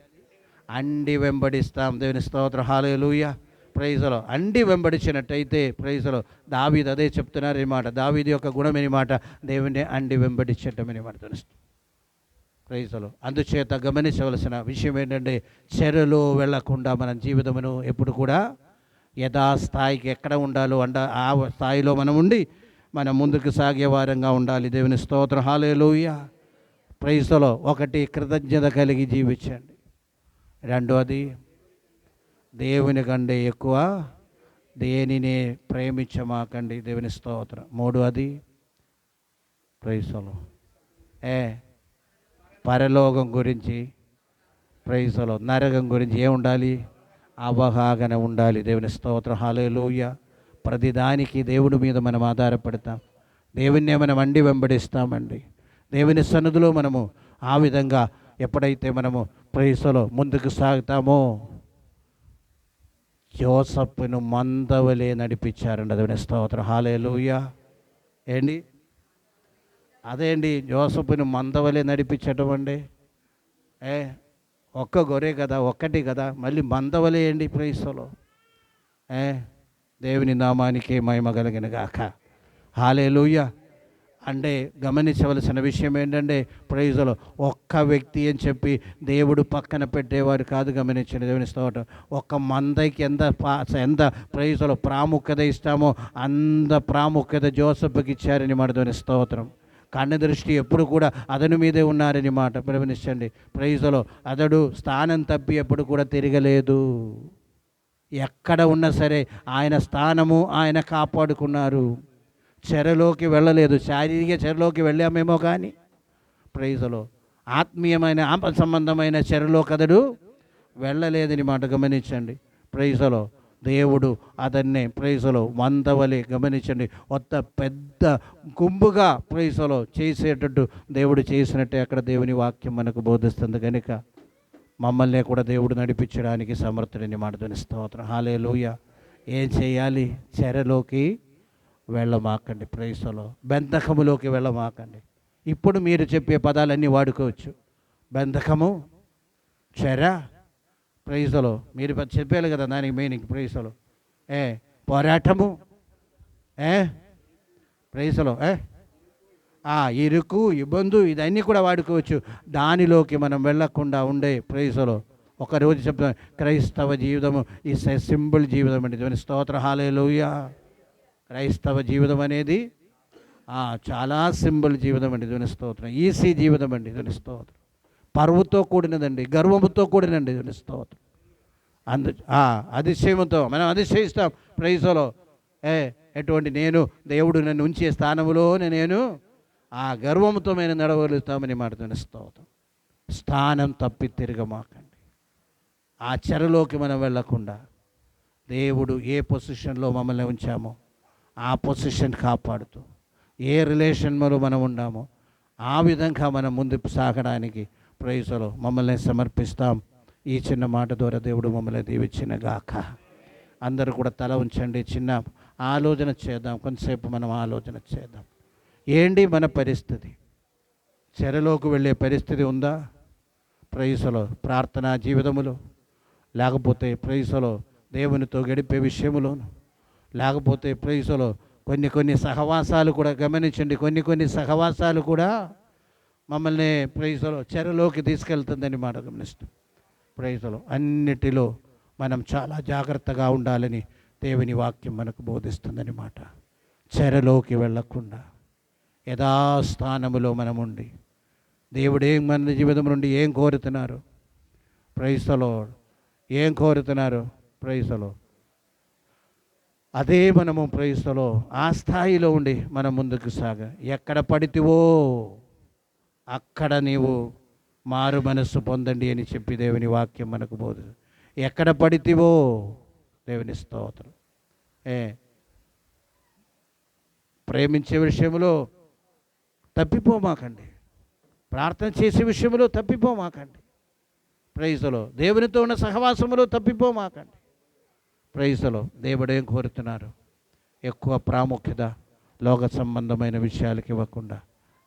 అండి వెంబడిస్తాం. దేవుని స్తోత్రం. హల్లెలూయా. ప్రైజ్లో అండి వెంబడించినట్టయితే ప్రైజ్లో దావీదు అదే చెప్తున్నారు అన్నమాట. దావీదు యొక్క గుణం అన్నమాట దేవుని అండి వెంబడించటం అన్నమాట. తెలుస్తుంది ప్రైజ్లో. అందుచేత గమనించవలసిన విషయం ఏంటంటే చెరలో వెళ్లకుండా మన జీవితమును ఎప్పుడు కూడా యథాస్థాయికి ఎక్కడ ఉండాలో ఆ స్థాయిలో మనం ఉండి మనం ముందుకు సాగే వారంగా ఉండాలి. దేవుని స్తోత్రం. హల్లెలూయా. ప్రైజ్లో ఒకటి కృతజ్ఞత కలిగి జీవించండి. రెండవది దేవుని కంటే ఎక్కువ దేనిని ప్రేమించమాకండి. దేవుని స్తోత్రం. మూడవది ప్రైజ్లో పరలోకం గురించి ప్రైజ్లో నరకం గురించి ఏముండాలి? అవగాహన ఉండాలి. దేవుని స్తోత్రం, హల్లెలూయా. ప్రతిదానికి దేవుడి మీద మనం ఆధారపడతాం, దేవుణ్ణే మనం అండి వెంబడిస్తామండి. దేవుని సన్నిధిలో మనము ఆ విధంగా ఎప్పుడైతే మనము ప్రైజ్లో ముందుకు సాగుతామో, యోసేపును మందవలే నడిపించారండి. దేవుని స్తోత్రం, హల్లెలూయా. ఏంటి అదే అండి, యోసేపును మందవలే నడిపించటం అండి. ఒక్క గొర్రె కదా, ఒక్కటి కదా, మళ్ళీ మందవలే అండి ప్రైజ్లో. దేవుని నామానికి మహిమ కలిగిన గాక, హల్లెలూయా. అంటే గమనించవలసిన విషయం ఏంటంటే ప్రైజ్లో ఒక్క వ్యక్తి అని చెప్పి దేవుడు పక్కన పెట్టేవారు కాదు. గమనించండి దేవుని స్తోత్రం. ఒక్క మందకి ఎంత ప్రైజ్లో ప్రాముఖ్యత ఇస్తామో అంత ప్రాముఖ్యత జోసెఫ్కి ఇచ్చారని మాట. దేవుని స్తోత్రం. కన్న దృష్టి ఎప్పుడు కూడా అతని మీదే ఉన్నారని మాట. గమనించండి ప్రైజ్లో అతడు స్థానం తప్పి ఎప్పుడు కూడా తిరగలేదు. ఎక్కడ ఉన్నా సరే ఆయన స్థానము ఆయన కాపాడుకున్నారు. చెరలోకి వెళ్ళలేదు. శారీరక చెరలోకి వెళ్ళామేమో కానీ ప్రైజ్లో ఆత్మీయమైన సంబంధమైన చెరలోకి అతడు వెళ్ళలేదని మాట. గమనించండి ప్రైజ్లో దేవుడు అతన్నే ప్రైజ్లో మందవలే, గమనించండి, పెద్ద గుంపుగా ప్రైజ్లో చేసేటట్టు దేవుడు చేసినట్టే అక్కడ దేవుని వాక్యం మనకు బోధిస్తుంది. కనుక మమ్మల్ని కూడా దేవుడు నడిపించడానికి సమర్థుడని మాట. దేవుని స్తోత్రం, హల్లెలూయా. ఏం చేయాలి? చెరలోకి వెళ్ళమాకండి, ప్రైజ్లో బంధకములోకి వెళ్ళమాకండి. ఇప్పుడు మీరు చెప్పే పదాలన్నీ వాడుకోవచ్చు. బంధకము, చెర, ప్రైజ్లో మీరు చెప్పారు కదా దానికి మీనింగ్. ప్రైజ్లో పోరాటము, ప్రైజ్లో ఇరుకు, ఇబ్బంది, ఇదన్నీ కూడా వాడుకోవచ్చు. దానిలోకి మనం వెళ్ళకుండా ఉండే ప్రైజ్లో ఒకరోజు చెప్తాం, క్రైస్తవ జీవితము ఈస్ ఏ సింపుల్ జీవితం అండి. దేవుని స్తోత్రం, హల్లెలూయా. క్రైస్తవ జీవితం అనేది చాలా సింపుల్ జీవితం అండి. దేవుని స్తోత్రం. ఈసీ జీవితం అండి. దేవుని స్తోత్రం. పరువుతో కూడినదండి, గర్వముతో కూడినండి. దేవుని స్తోత్రం. అతిశయముతో మనం అతిశయిస్తాం ప్రైజ్లో. ఎటువంటి నేను దేవుడు నన్ను ఉంచే స్థానంలోనే నేను గర్వముతో మేము నడవలుగుతామని మాట్లాడుతున్న స్తోత్రం. స్థానం తప్పి తిరగమాకండి. ఆ చెరలోకి మనం వెళ్ళకుండా దేవుడు ఏ పొజిషన్లో మమ్మల్ని ఉంచామో ఆ పొజిషన్ కాపాడుతూ, ఏ రిలేషన్లో మనం ఉన్నామో ఆ విధంగా మనం ముందుకు సాగడానికి ప్రైజ్లో మమ్మల్ని సమర్పిస్తాం. ఈ చిన్న మాట ద్వారా దేవుడు మమ్మల్ని దీవించిన గాక. అందరూ కూడా తల ఉంచండి, చిన్న ఆలోచన చేద్దాం. కొంతసేపు మనం ఆలోచన చేద్దాం. ఏంటి మన పరిస్థితి? చెరలోకి వెళ్ళే పరిస్థితి ఉందా? ప్రైజ్లో ప్రార్థనా జీవితములో, లేకపోతే ప్రైజ్లో దేవునితో గడిపే విషయములోను, లేకపోతే ప్రైజ్లో కొన్ని సహవాసాలు కూడా గమనించండి. కొన్ని సహవాసాలు కూడా మమ్మల్ని ప్రైజ్లో చెరలోకి తీసుకెళ్తుందని మాట గమనిస్తాం. ప్రైజ్లో అన్నిటిలో మనం చాలా జాగ్రత్తగా ఉండాలని దేవుని వాక్యం మనకు బోధిస్తుందని మాట. చెరలోకి వెళ్ళకుండా యథాస్థానములో మనం ఉండి దేవుడు మన జీవితం నుండి ఏం కోరుతున్నారు, ప్రైజ్లో ఏం కోరుతున్నారు, ప్రైజ్లో అదే మనము ప్రైజ్లో ఆ స్థాయిలో ఉండి మనం ముందుకు ఎక్కడ పడితివో అక్కడ నీవు మారు మనస్సు పొందండి అని చెప్పి దేవుని వాక్యం మనకు బోధ. ఎక్కడ పడితివో దేవుని స్తోత్రం. ప్రేమించే విషయంలో తప్పిపోమాకండి, ప్రార్థన చేసే విషయంలో తప్పిపోమాకండి, ప్రైజ్లో దేవునితో ఉన్న సహవాసములో తప్పిపోమాకండి. ప్రైజ్లో దేవుడు ఏం కోరుతున్నారు? ఎక్కువ ప్రాముఖ్యత లోక సంబంధమైన విషయాలకి ఇవ్వకుండా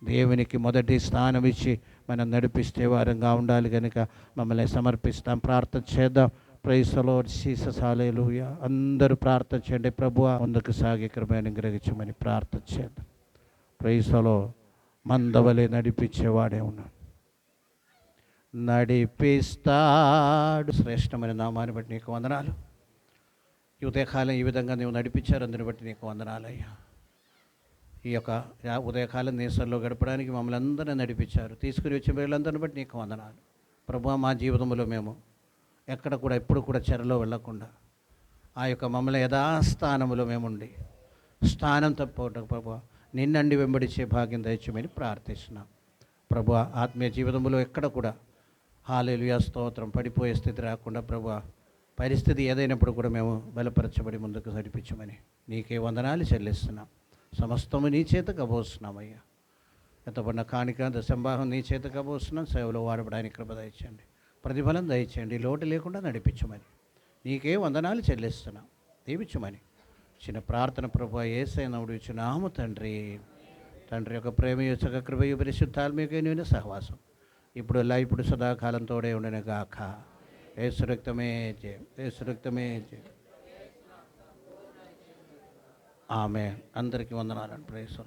దేవునికి మొదటి స్థానం ఇచ్చి మనం నడిపిస్తే వారంగా ఉండాలి. కనుక మమ్మల్ని సమర్పిస్తాం, ప్రార్థన చేద్దాం. ప్రైజ్లో జీసస్ హల్లెలూయా. అందరూ ప్రార్థన చేయండి. ప్రభువా ముందుకు సాగే కృపను గ్రహించమని ప్రార్థన చేద్దాం. ప్రైజ్లో మందవలే నడిపించేవాడే ఉన్నాడు, నడిపిస్తాడు. శ్రేష్టమైన నామాన్ని బట్టి నీకు వందనాలు. ఈ ఉదయకాలం ఈ విధంగా నీవు నడిపించారు, అందుని బట్టి నీకు వందనాలయ్యా. ఈ యొక్క ఉదయకాలం దేశంలో గడపడానికి మమ్మల్ని అందరినీ నడిపించారు, తీసుకుని వచ్చే వీళ్ళందరిని బట్టి నీకు వందనాలు. ప్రభువా మా జీవితంలో మేము ఎక్కడ కూడా ఎప్పుడు కూడా చెరలో వెళ్ళకుండా ఆ యొక్క మమ్మల్ని యథాస్థానంలో మేముండి స్థానం తప్పవటం ప్రభువా నిన్నండి వెంబడించే భాగ్యం దయచేయమని ప్రార్థిస్తున్నాం. ప్రభువా ఆత్మీయ జీవితంలో ఎక్కడ కూడా హల్లెలూయా స్తోత్రం. పడిపోయే స్థితి రాకుండా ప్రభు పరిస్థితి ఏదైనప్పుడు కూడా మేము బలపరచబడి ముందుకు నడిపించమని నీకే వందనాలు చెల్లిస్తున్నాం. సమస్తము నీ చేత కబోస్తున్నామయ్యా. ఎంతపడిన కాணிక దశంభాగం నీ చేత కబోస్తున్నాం. సేవలో వాడబడానికి కృప దయచేయండి, ప్రతిఫలం దయచేయండి, లోటు లేకుండా నడిపించమని నీకే వందనాలు చెల్లిస్తున్నాం. దీవించమని చిన్న ప్రార్థన ప్రభు యేసయ్య నామమున ఇచ్చున్నాము తండ్రి. తండ్రి యొక్క ప్రేమ యొక్క కృపయు పరిశుద్ధాత్మక నీవైన సహవాసం ఇప్పుడు ఇప్పుడు సదాకాలం తోడే ఉండను గాక. యేసు రక్తమే జయం, యేసు రక్తమే జయం. ఆమె అందరికీ వందనాలు. ప్రైజ్.